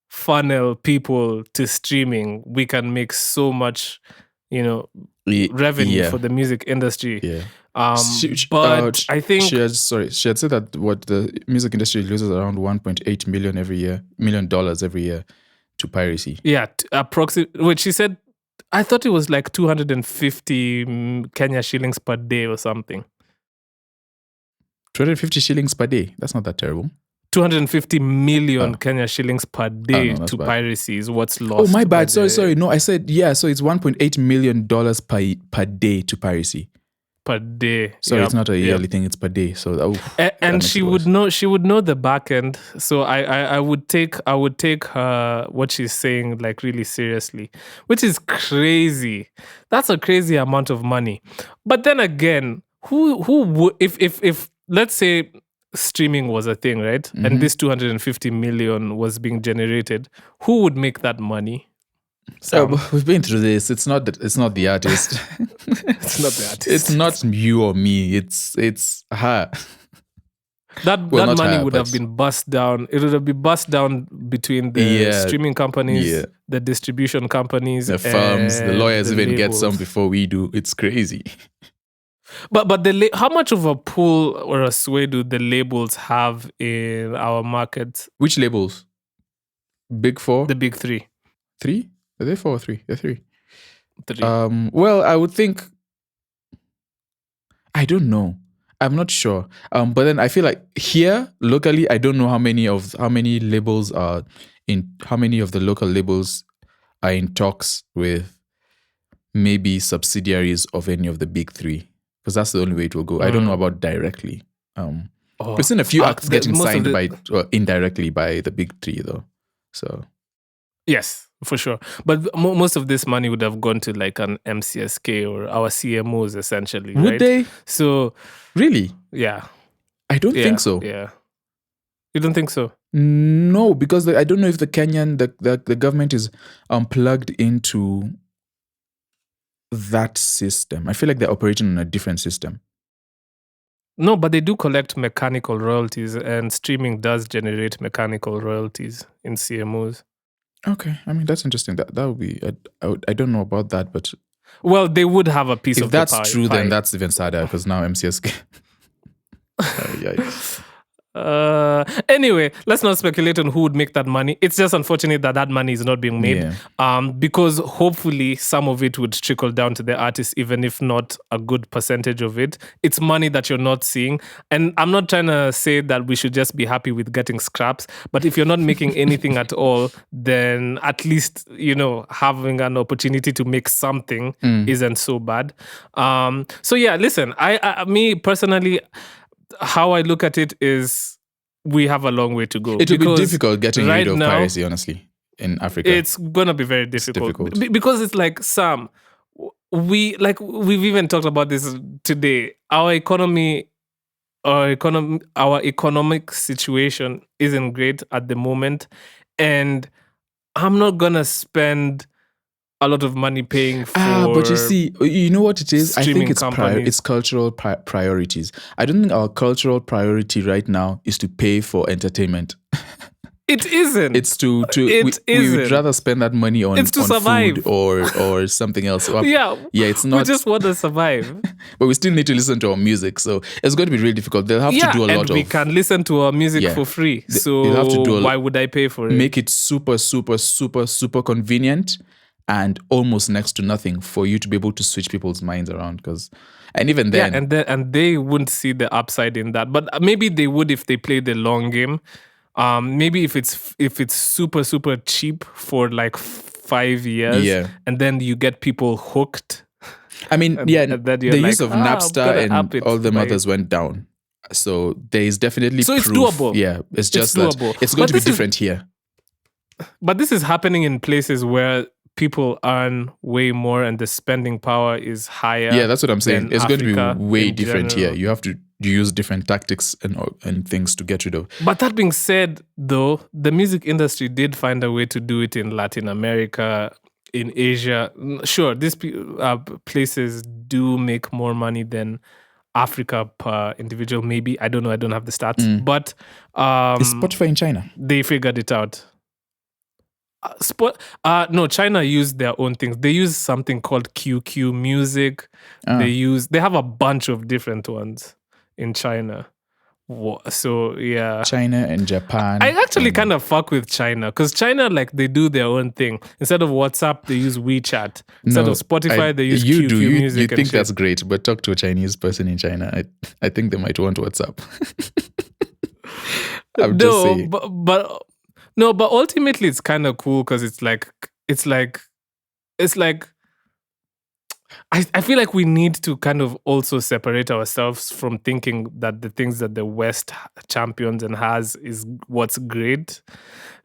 funnel people to streaming, we can make so much, revenue for the music industry. Yeah. But I think she had said that what the music industry loses around $1.8 million every year to piracy. Yeah, approximately. Which she said, I thought it was like 250 Kenya shillings per day or something. 250 shillings per day. That's not that terrible. 250 million Kenya shillings per day to bad. Piracy is what's lost. Oh, my bad. Sorry. No, I said, so it's $1.8 million per day to piracy. Per day. Sorry, it's not a yearly thing, it's per day. So and she would know the back end. So I would take her what she's saying like really seriously, which is crazy. That's a crazy amount of money. But then again, who would if let's say streaming was a thing, right? Mm-hmm. And this 250 million was being generated, who would make that money? We've been through this. It's not the artist. It's not the artist. It's not you or me. It's her. That money would have been bust down. It would have been bust down between the streaming companies, the distribution companies, the firms, the lawyers even labels. get some before we do. It's crazy. But how much of a pull or a sway do the labels have in our market? Which labels? Big four? The big three. 3? Are they 4 or 3? They're 3. 3. Well, I would think. I don't know. I'm not sure. But then I feel like here locally, I don't know how many of the local labels are in talks with maybe subsidiaries of any of the big 3. Because that's the only way it will go. I don't know about directly. We've seen a few acts getting signed indirectly by the big 3 though. So yes, for sure. But most of this money would have gone to like an MCSK or our CMOs essentially. Would right? they? So really? Yeah. I don't think so. Yeah. You don't think so? No, because I don't know if the Kenyan the government is plugged into that system. I feel like they're operating on a different system. No, but they do collect mechanical royalties, and streaming does generate mechanical royalties in CMOs. Okay, I mean that's interesting. That would be. I don't know about that, but well, they would have a piece if of that's the pie. true, then that's even sadder because now MCSK. Anyway, let's not speculate on who would make that money. It's just unfortunate that money is not being made. Because hopefully some of it would trickle down to the artist, even if not a good percentage of it. It's money that you're not seeing. And I'm not trying to say that we should just be happy with getting scraps, but if you're not making anything at all, then at least, having an opportunity to make something isn't so bad. So yeah, listen, me personally, how I look at it is we have a long way to go. It will be difficult getting rid of piracy, honestly, in Africa. It's going to be very difficult. Because it's like, Sam, we've even talked about this today. Our economic situation isn't great at the moment. And I'm not going to spend a lot of money paying for but you see, you know what it is? I think it's companies. cultural priorities. I don't think our cultural priority right now is to pay for entertainment. It isn't. It's to It we would isn't. rather spend that money on, It's to on survive. food or something else. Yeah. It's We not. just want to survive. But we still need to listen to our music, so it's going to be really difficult. They'll have to do a lot and we of. can listen to our music Yeah. for free. They'll have to So do why would I pay for it? make it super, super, super, super convenient and almost next to nothing for you to be able to switch people's minds around. And even then, and they wouldn't see the upside in that. But maybe they would if they play the long game. Maybe if it's super, super cheap for like 5 years, Yeah. and then you get people hooked. I mean, and the you're use of I'm Napster gonna up and it all the by- others went down. So there is definitely So it's proof. doable. Yeah, it's just doable. that it's going But to be this is- different here. But this is happening in places where people earn way more and the spending power is higher. Yeah, that's what I'm saying. than It's going to Africa be way in different general. here. You have to use different tactics and things to get rid of. But that being said, though, the music industry did find a way to do it in Latin America, in Asia. Sure, these places do make more money than Africa per individual. Maybe, I don't know. I don't have the stats. But Is Spotify in China? they figured it out. No, China used their own things. They use something called QQ Music. They have a bunch of different ones in China. So yeah, China and Japan. I actually kind of fuck with China because China, like, they do their own thing. Instead of WhatsApp, they use WeChat. Instead of Spotify, they use QQ Music. You and think shit. that's great, but talk to a Chinese person in China. I think they might want WhatsApp. I'm just saying. But ultimately it's kind of cool because it's like I feel like we need to kind of also separate ourselves from thinking that the things that the West champions and has is what's great.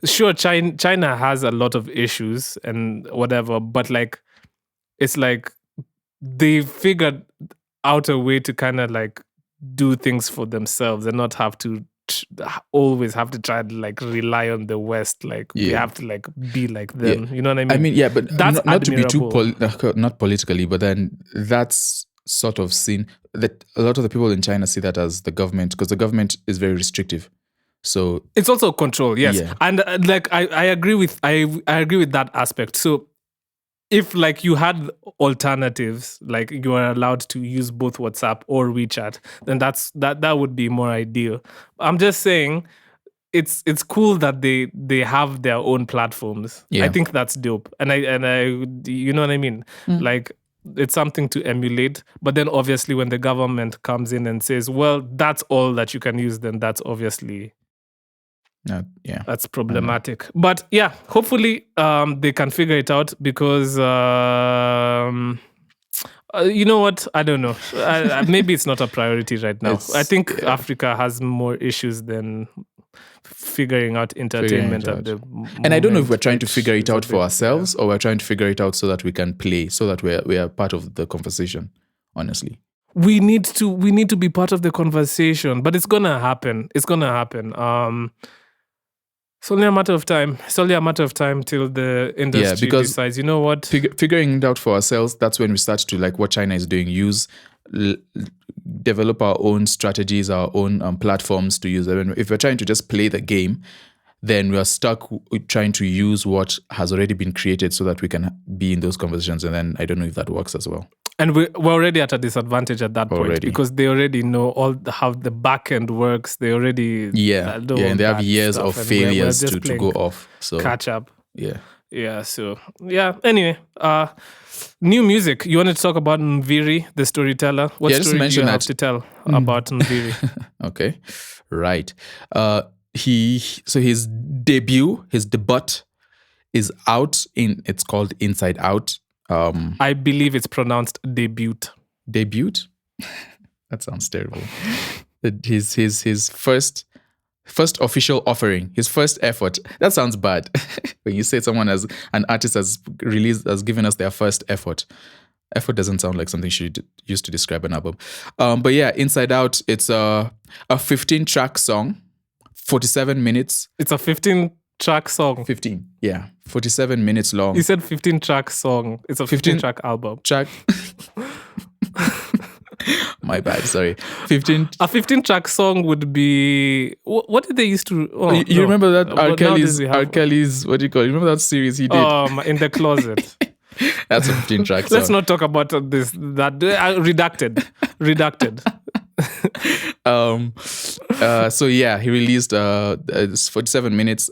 Sure, China has a lot of issues and whatever, but like it's like they figured out a way to kind of like do things for themselves and not have to always have to try to like rely on the West. Like we have to like be like them. You know what I mean? I mean, yeah, but that's not to be too admirable. not politically, but then that's sort of seen that a lot of the people in China see that as the government, because the government is very restrictive. So it's also control, yes. Yeah. And like I agree with I agree with that aspect. So if like you had alternatives, like you are allowed to use both WhatsApp or WeChat, then that would be more ideal. I'm just saying it's cool that they have their own platforms. Yeah. I think that's dope. And I you know what I mean? Like it's something to emulate. But then obviously when the government comes in and says, well, that's all that you can use, then that's obviously that's problematic. But yeah, hopefully they can figure it out because you know what? I don't know. Maybe it's not a priority right now. I think Africa has more issues than figuring out entertainment at the moment. And I don't know if we're trying to figure it out for ourselves or we're trying to figure it out so that we can play, so that we are part of the conversation, honestly. We need to be part of the conversation, but it's gonna happen. It's gonna happen. It's only a matter of time. It's only a matter of time till the industry decides, you know what? Figuring it out for ourselves, that's when we start to like what China is doing, develop our own strategies, our own platforms to use. If we're trying to just play the game, then we are stuck with trying to use what has already been created so that we can be in those conversations. And then I don't know if that works as well. And we're already at a disadvantage at that point because they already know how the back end works. They already and they have years of failures to go off. So catch up. Yeah. So anyway, new music. You wanted to talk about Nviiri, the storyteller? What story do you have to tell about Nviiri? Okay, right. His debut is out it's called Inside Out. I believe it's pronounced debut. Debut? That sounds terrible. His first official offering, his first effort. That sounds bad. When you say an artist has given us their first effort. Effort doesn't sound like something she used to describe an album. But yeah, Inside Out, it's a 15-track song, 47 minutes. It's a 15-track song. 15, yeah. 47 minutes long. You said 15-track song. It's a 15-track album. Track. My bad. Sorry. 15. A 15-track song would be what did they used to? Oh, You remember that But nowadays we have- R. Kelly's what do you call it? Remember that series he did? In the closet. That's a 15-track song. Let's not talk about this. That redacted. So yeah, he released it's 47 minutes.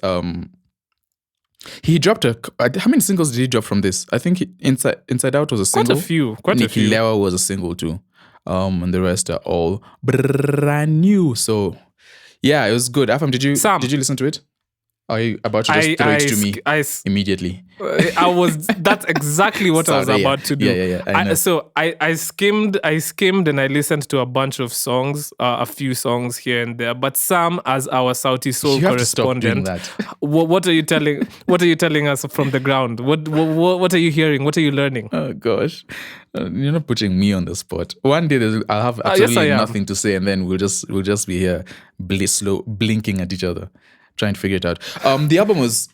He dropped how many singles did he drop from this? I think Inside Out was a single. Quite a few. Lewa was a single too. And the rest are all brand new. So yeah, it was good. Afam, did you listen to it? Are you about to just throw it to me immediately? That's exactly what I was about to do. Yeah. I skimmed and I listened to a bunch of songs, a few songs here and there. But Sam, as our Saudi Soul correspondent, what are you telling us from the ground? What are you hearing? What are you learning? Oh gosh, you're not putting me on the spot. One day I'll have absolutely nothing to say, and then we'll just be here blinking at each other, trying to figure it out. The album was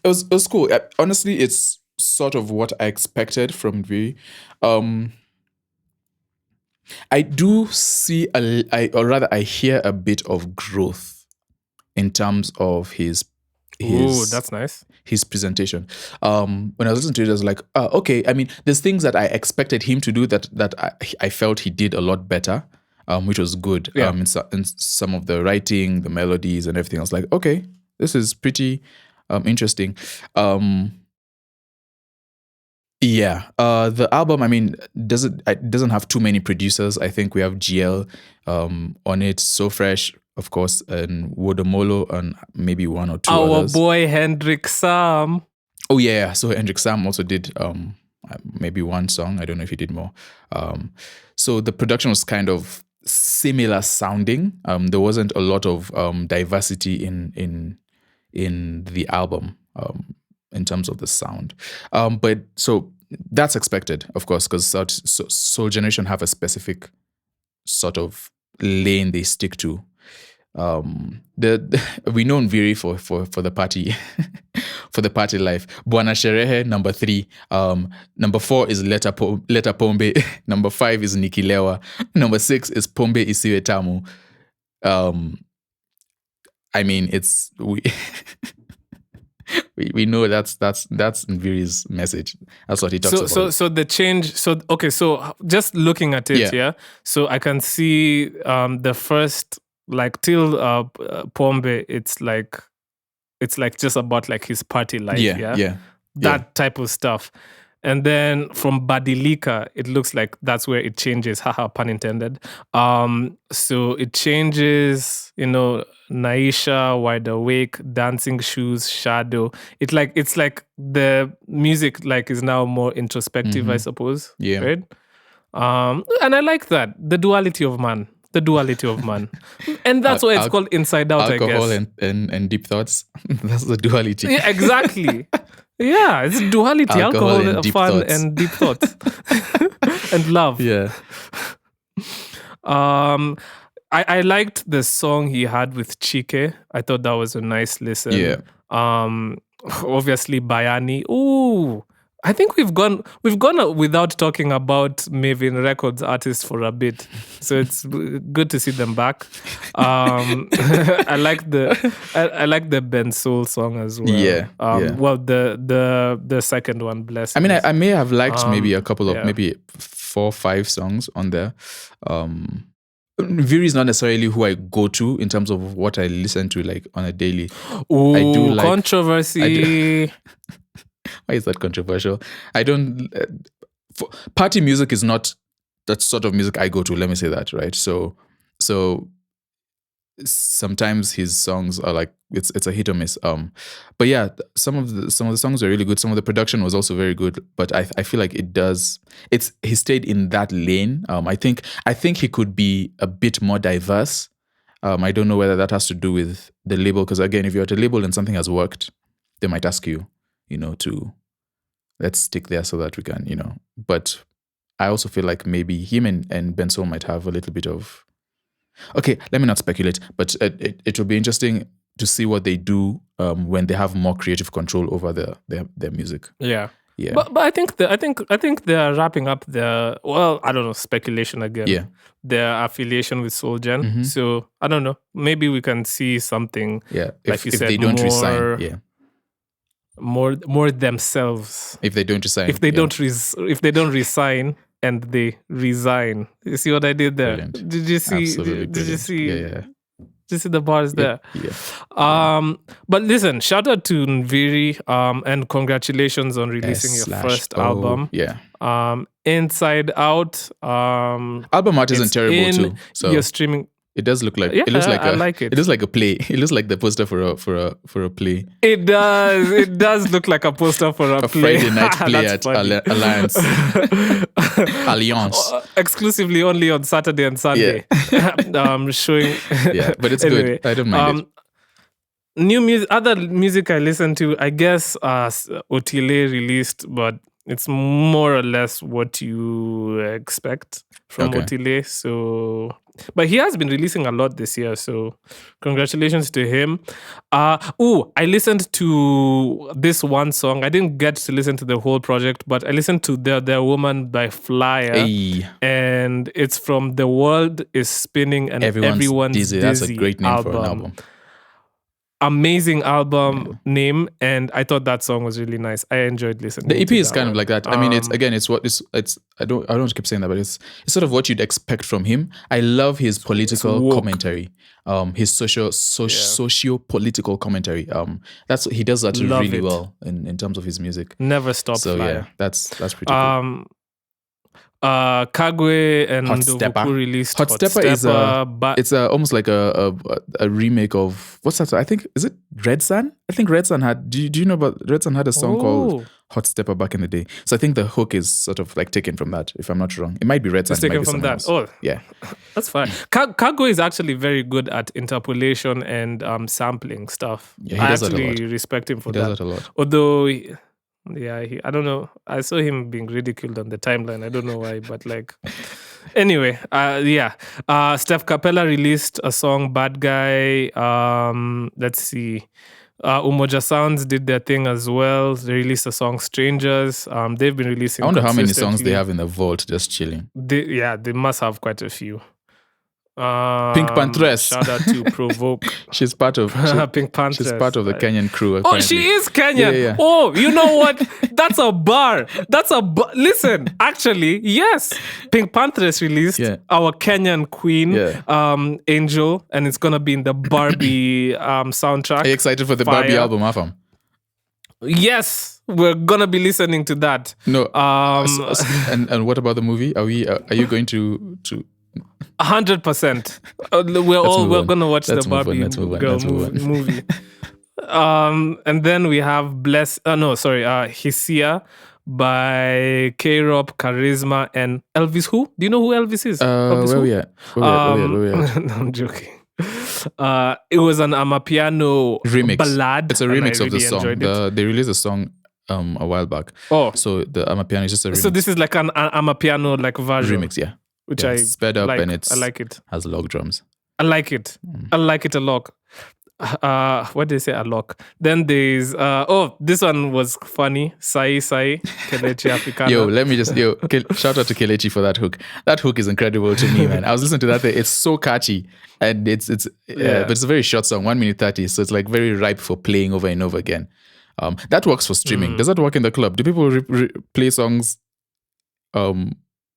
cool. Honestly, it's sort of what I expected from Nviiri. I do see I hear a bit of growth in terms of his. Ooh, that's nice. His presentation. When I was listening to it, I was like, okay. I mean, there's things that I expected him to do that I felt he did a lot better, which was good. Yeah. In some of the writing, the melodies, and everything. I was like, okay, this is pretty interesting. Yeah. The album, I mean, it doesn't have too many producers. I think we have GL on it, So Fresh, of course, and Wodomolo, and maybe one or two others. Our boy Hendrik Sam. Oh yeah. So Hendrik Sam also did maybe one song. I don't know if he did more. So the production was kind of similar sounding. There wasn't a lot of diversity in the album in terms of the sound. But so that's expected, of course, because Soul Generation have a specific sort of lane they stick to. We know Nviiri for the party for the party life. Bwana Sherehe, number 3. Number 4 is Leta Pombe. Number 5 is Nikilewa. Number 6 is Pombe Isiwe Tamu. I mean, it's we know that's Nviiri's message. That's what he talks about. So the change. So okay. So just looking at it, yeah. So I can see the first, like, till Pombe, it's like just about like his party life, that type of stuff. And then from Badilika, it looks like that's where it changes, haha, pun intended. So it changes, Naisha, Wide Awake, Dancing Shoes, Shadow. It's like the music is now more introspective, I suppose. Yeah. Right? And I like that, the duality of man. And that's why it's called Inside Out, I guess. Alcohol and deep thoughts. That's the duality. Yeah, exactly. Yeah, it's duality. Alcohol and deep fun thoughts. And deep thoughts. And love. Yeah. I liked the song he had with Chike. I thought that was a nice listen. Yeah. Obviously Bayani. Ooh. I think we've gone without talking about Maven Records artists for a bit, so it's good to see them back. I like the Bensoul song as well. Yeah. Well, the second one, Blessed. I mean, I may have liked maybe a couple of maybe 4 or 5 songs on there. Nviiri is not necessarily who I go to in terms of what I listen to like on a daily. Ooh, I do like controversy. Why is that controversial? I don't. Party music is not that sort of music I go to. Let me say that, right? So sometimes his songs are like it's a hit or miss. But yeah, some of the songs are really good. Some of the production was also very good. But I feel like he stayed in that lane. I think he could be a bit more diverse. I don't know whether that has to do with the label, because again, if you're at a label and something has worked, they might ask you, to let's stick there so that we can, But I also feel like maybe him and Bensoul might have a little bit of. Okay, let me not speculate, but it will be interesting to see what they do when they have more creative control over their music. Yeah. Yeah. But I think they are wrapping up their, well, I don't know, speculation again. Yeah. Their affiliation with SoulGen. Mhm. So I don't know. Maybe we can see something. Yeah. Like you if said, they don't resign. Yeah. more themselves. If they don't resign. If they yeah. don't if they don't resign and they resign. You see what I did there? Brilliant. Did you see? Absolutely Did you brilliant. see? Yeah. Did you see the bars there? Yeah. But listen, shout out to Nviiri, and congratulations on releasing your first album. Yeah. Inside Out. Album art isn't it's terrible in too. So your streaming. it does look like Yeah, it looks like I a like it. It looks like a play. It looks like the poster for a play. It does. It does look like a poster for a play. Friday night play That's at funny. Alliance. Alliance. Exclusively only on Saturday and Sunday. Showing. Yeah, but it's Anyway, good. I don't mind it. New music, other music I listen to, I guess Otile released, but it's more or less what you expect from Otile. So, but he has been releasing a lot this year, so congratulations to him. I listened to this one song. I didn't get to listen to the whole project, but I listened to Their Woman by Flyer. Hey. And it's from The World is Spinning and Everyone's Dizzy. That's a great name for an album. Amazing album name, and I thought that song was really nice. I enjoyed listening. The EP to is that kind one. of like that. I mean, it's I don't keep saying that, but it's sort of what you'd expect from him. I love his political commentary, his socio-political commentary. He does that really well in terms of his music. Never Stop So Flyer. yeah, that's pretty cool. Kagwe and Hot Ndovuku Stepper released Hot Stepper is it's almost like a remake of, what's that? I think, is it Red Sun? I think Red Sun had, do you know about, Red Sun had a song called Hot Stepper back in the day. So I think the hook is sort of like taken from that, if I'm not wrong. It might be Red Sun. It's taken from that. Else. Oh, yeah. That's fine. Kagwe is actually very good at interpolation and sampling stuff. Yeah, he I does that a actually lot. respect him for He does that a lot. Although, I don't know. I saw him being ridiculed on the timeline. I don't know why, but like, anyway, Steph Capella released a song, Bad Guy. Let's see. Umoja Sounds did their thing as well. They released a song, Strangers. They've been releasing. I wonder how many songs they have in the vault just chilling. They must have quite a few. Pink Panthers. Shout out to Provoke. She's part of Pink Panthers. She's part of the Kenyan crew. Apparently. Oh, she is Kenyan. Yeah. Oh, you know what? That's a bar. Listen, actually, yes. Pink Panthers released our Kenyan queen, Angel, and it's gonna be in the Barbie soundtrack. Are you excited for the Barbie album, Afam? Yes, we're gonna be listening to that. No. And what about the movie? Are you going to 100%. We're gonna watch the Barbie girl movie. And then we have Hisia by K-Rob, Charisma, and Elvis. Who? Do you know who Elvis is? Where we at? No, I'm joking. It was an Amapiano remix ballad. It's a remix of the song. They released a song a while back. Oh, so the Amapiano is just a remix. So this is like an Amapiano like version. Remix, yeah. Which I sped up, and I like it. Has log drums. I like it. I like it a lot. What did they say? A lot. Then there's this one was funny. Sai Kelechi Africana. Shout out to Kelechi for that hook. That hook is incredible to me, man. I was listening to that thing. It's so catchy, and but it's a very short song, 1 minute 30. So it's like very ripe for playing over and over again. That works for streaming. Does that work in the club? Do people play songs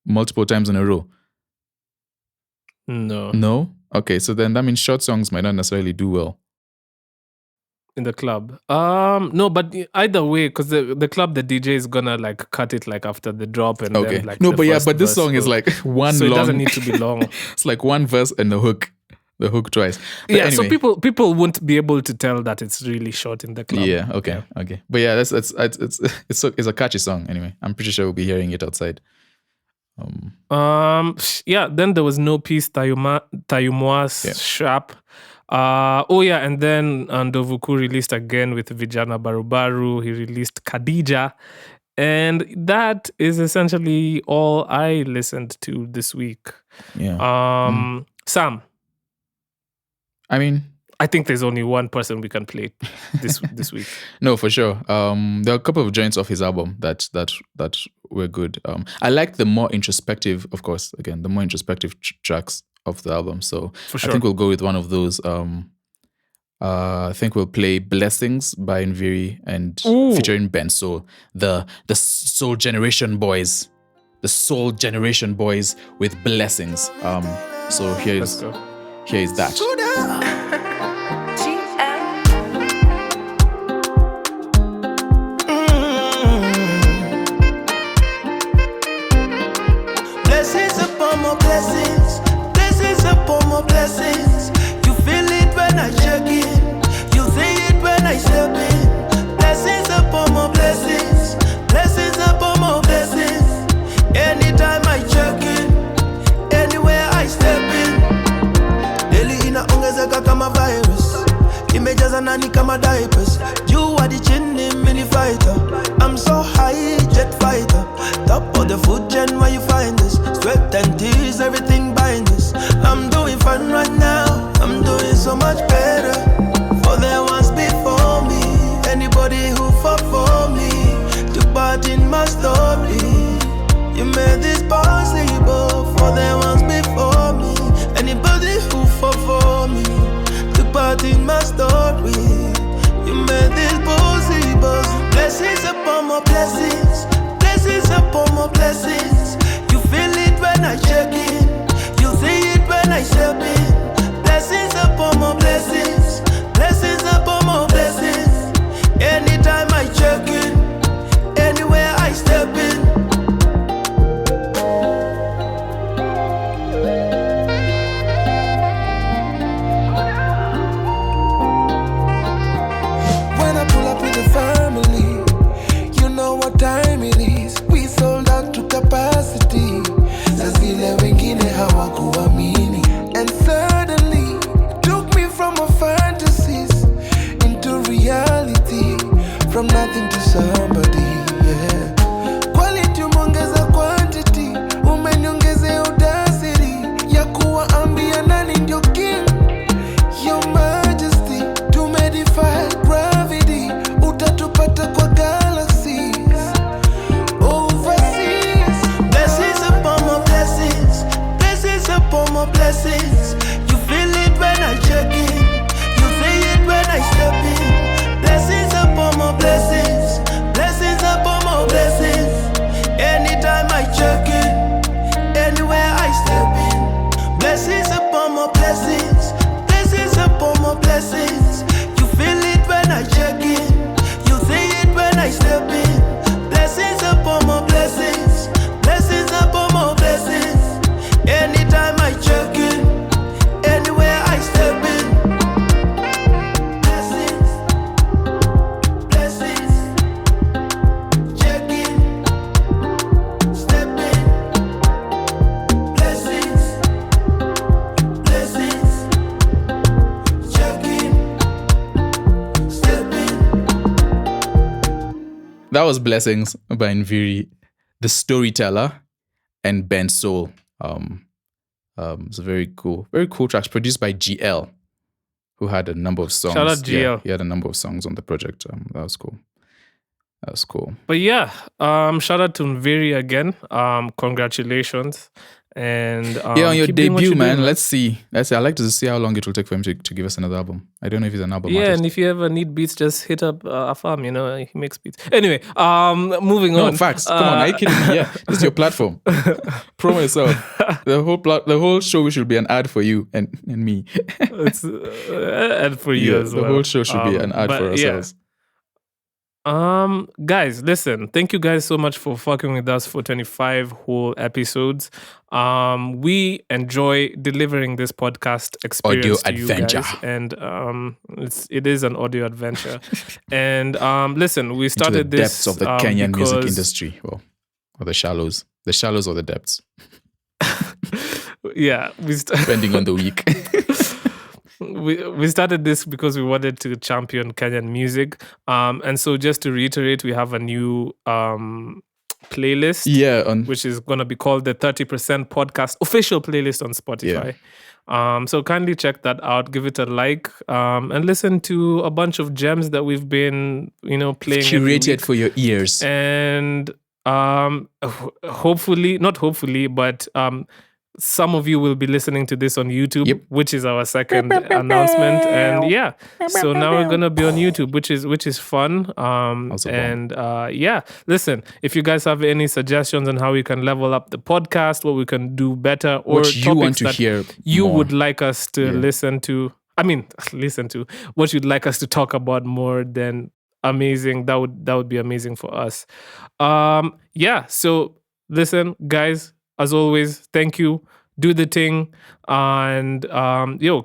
multiple times in a row? No? Okay, so then that means short songs might not necessarily do well in the club. No, but either way, because the club, the DJ is gonna like cut it like after the drop and then like but this song is like one so long. It doesn't need to be long. It's like one verse and the hook twice. But anyway. So people won't be able to tell that it's really short in the club. Yeah, okay. But yeah, it's a catchy song anyway. I'm pretty sure we'll be hearing it outside. Then there was No Peace, Tayumwa's Sharp. And then Ndovuku released again with Vijana Barubaru. He released Khadija. And that is essentially all I listened to this week. Yeah. Sam. I mean, I think there's only one person we can play this week. No, for sure. There are a couple of joints off his album that were good. I like the more introspective, of course, again, the more introspective tracks of the album. So For sure. I think we'll go with one of those. I think we'll play Blessings by Nviiri and featuring Bensoul, the Soul Generation Boys. The Soul Generation Boys with Blessings. So here is that. Blessings upon more blessings, blessings upon more blessings. You feel it when I check in, you see it when I step in. Blessings upon more blessings, blessings upon more blessings. Anytime I check in, anywhere I step in. Daily inaongezeka kama virus, imejaza nani kama diapers. You are the chini mini fighter, I'm so high jet fighter. Top of the food chain where you find us. Sweat and tears, everything bind us. I'm doing fine right now, I'm doing so much better. For the ones before me, anybody who fought for me, took part in my story. You made this possible. For the ones before me, anybody who fought for me, took part in my story. You made this possible. Blessings upon more blessings, blessings upon more blessings. You feel it when I check in, you see it when I step in. Blessings upon more blessings, blessings upon more blessings. Anytime I check in, anywhere I step in. When I pull up with the family, you know what time it is. We sold out to capacity. Zazile wengine hawakuamini. And suddenly, took me from my fantasies into reality. From nothing to somebody, yeah. Quality umeongeza quantity, umeniongezea audacity ya kuwaambia nani ndio king. Your majesty, tumedefy gravity, utatupata kwa galaxies overseas. Blessings upon more blessings, blessings upon more blessings. You feel it when I check in, you see it when I step in. Blessings upon more blessings, blessings upon more blessings. Anytime I check in, anywhere I step in. Blessings upon more blessings, blessings upon more blessings. You feel it when I check in, you see it when I step in. Blessings upon more blessings, blessings upon more blessings. Anytime I check in, anywhere I step in. Blessings, blessings, check in, step in. Blessings, blessings, check in, step in. That was Blessings by Nviiri, The Storyteller, and Bensoul. It's a very cool tracks produced by GL, who had a number of songs. Shout out GL. Yeah, he had a number of songs on the project. That was cool. But yeah, shout out to Nviiri again. Congratulations. And on your keep doing what debut, you're man. doing, Let's see. I'd like to see how long it will take for him to give us another album. I don't know if he's an album Yeah, artist. and if you ever need beats, just hit up Afam. He makes beats. Anyway, moving No, on. facts. Come on, are you kidding me? Yeah, this is your platform. Promo yourself. The whole show should be an ad for you and me. It's and for you as well. The whole show should be an ad but for ourselves. Guys, listen, thank you guys so much for fucking with us for 25 whole episodes. We enjoy delivering this podcast experience Audio to adventure. you guys, and it is an audio adventure. And listen, we Into the started this depths of the Kenyan music because- industry, or the shallows or the depths, Yeah, depending on the week. we started this because we wanted to champion Kenyan music. And so just to reiterate, we have a new playlist. Yeah, which is going to be called the 30% Podcast official playlist on Spotify. So kindly check that out, give it a like, and listen to a bunch of gems that we've been, playing every curated week. for your ears. And hopefully, not hopefully, but some of you will be listening to this on YouTube, which is our second announcement. And so now we're gonna be on YouTube, which is fun. Listen, if you guys have any suggestions on how we can level up the podcast, what we can do better, or what you want to hear, you more. would like us to listen to. What you'd like us to talk about more, then amazing. That would be amazing for us. So listen, guys, as always, thank you. Do the thing, and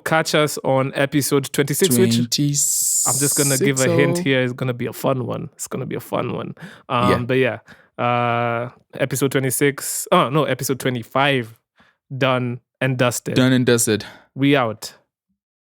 catch us on episode 26, which I'm just gonna give a hint here. It's gonna be a fun one. Episode 26. Oh no, episode 25. Done and dusted. Done and dusted. We out.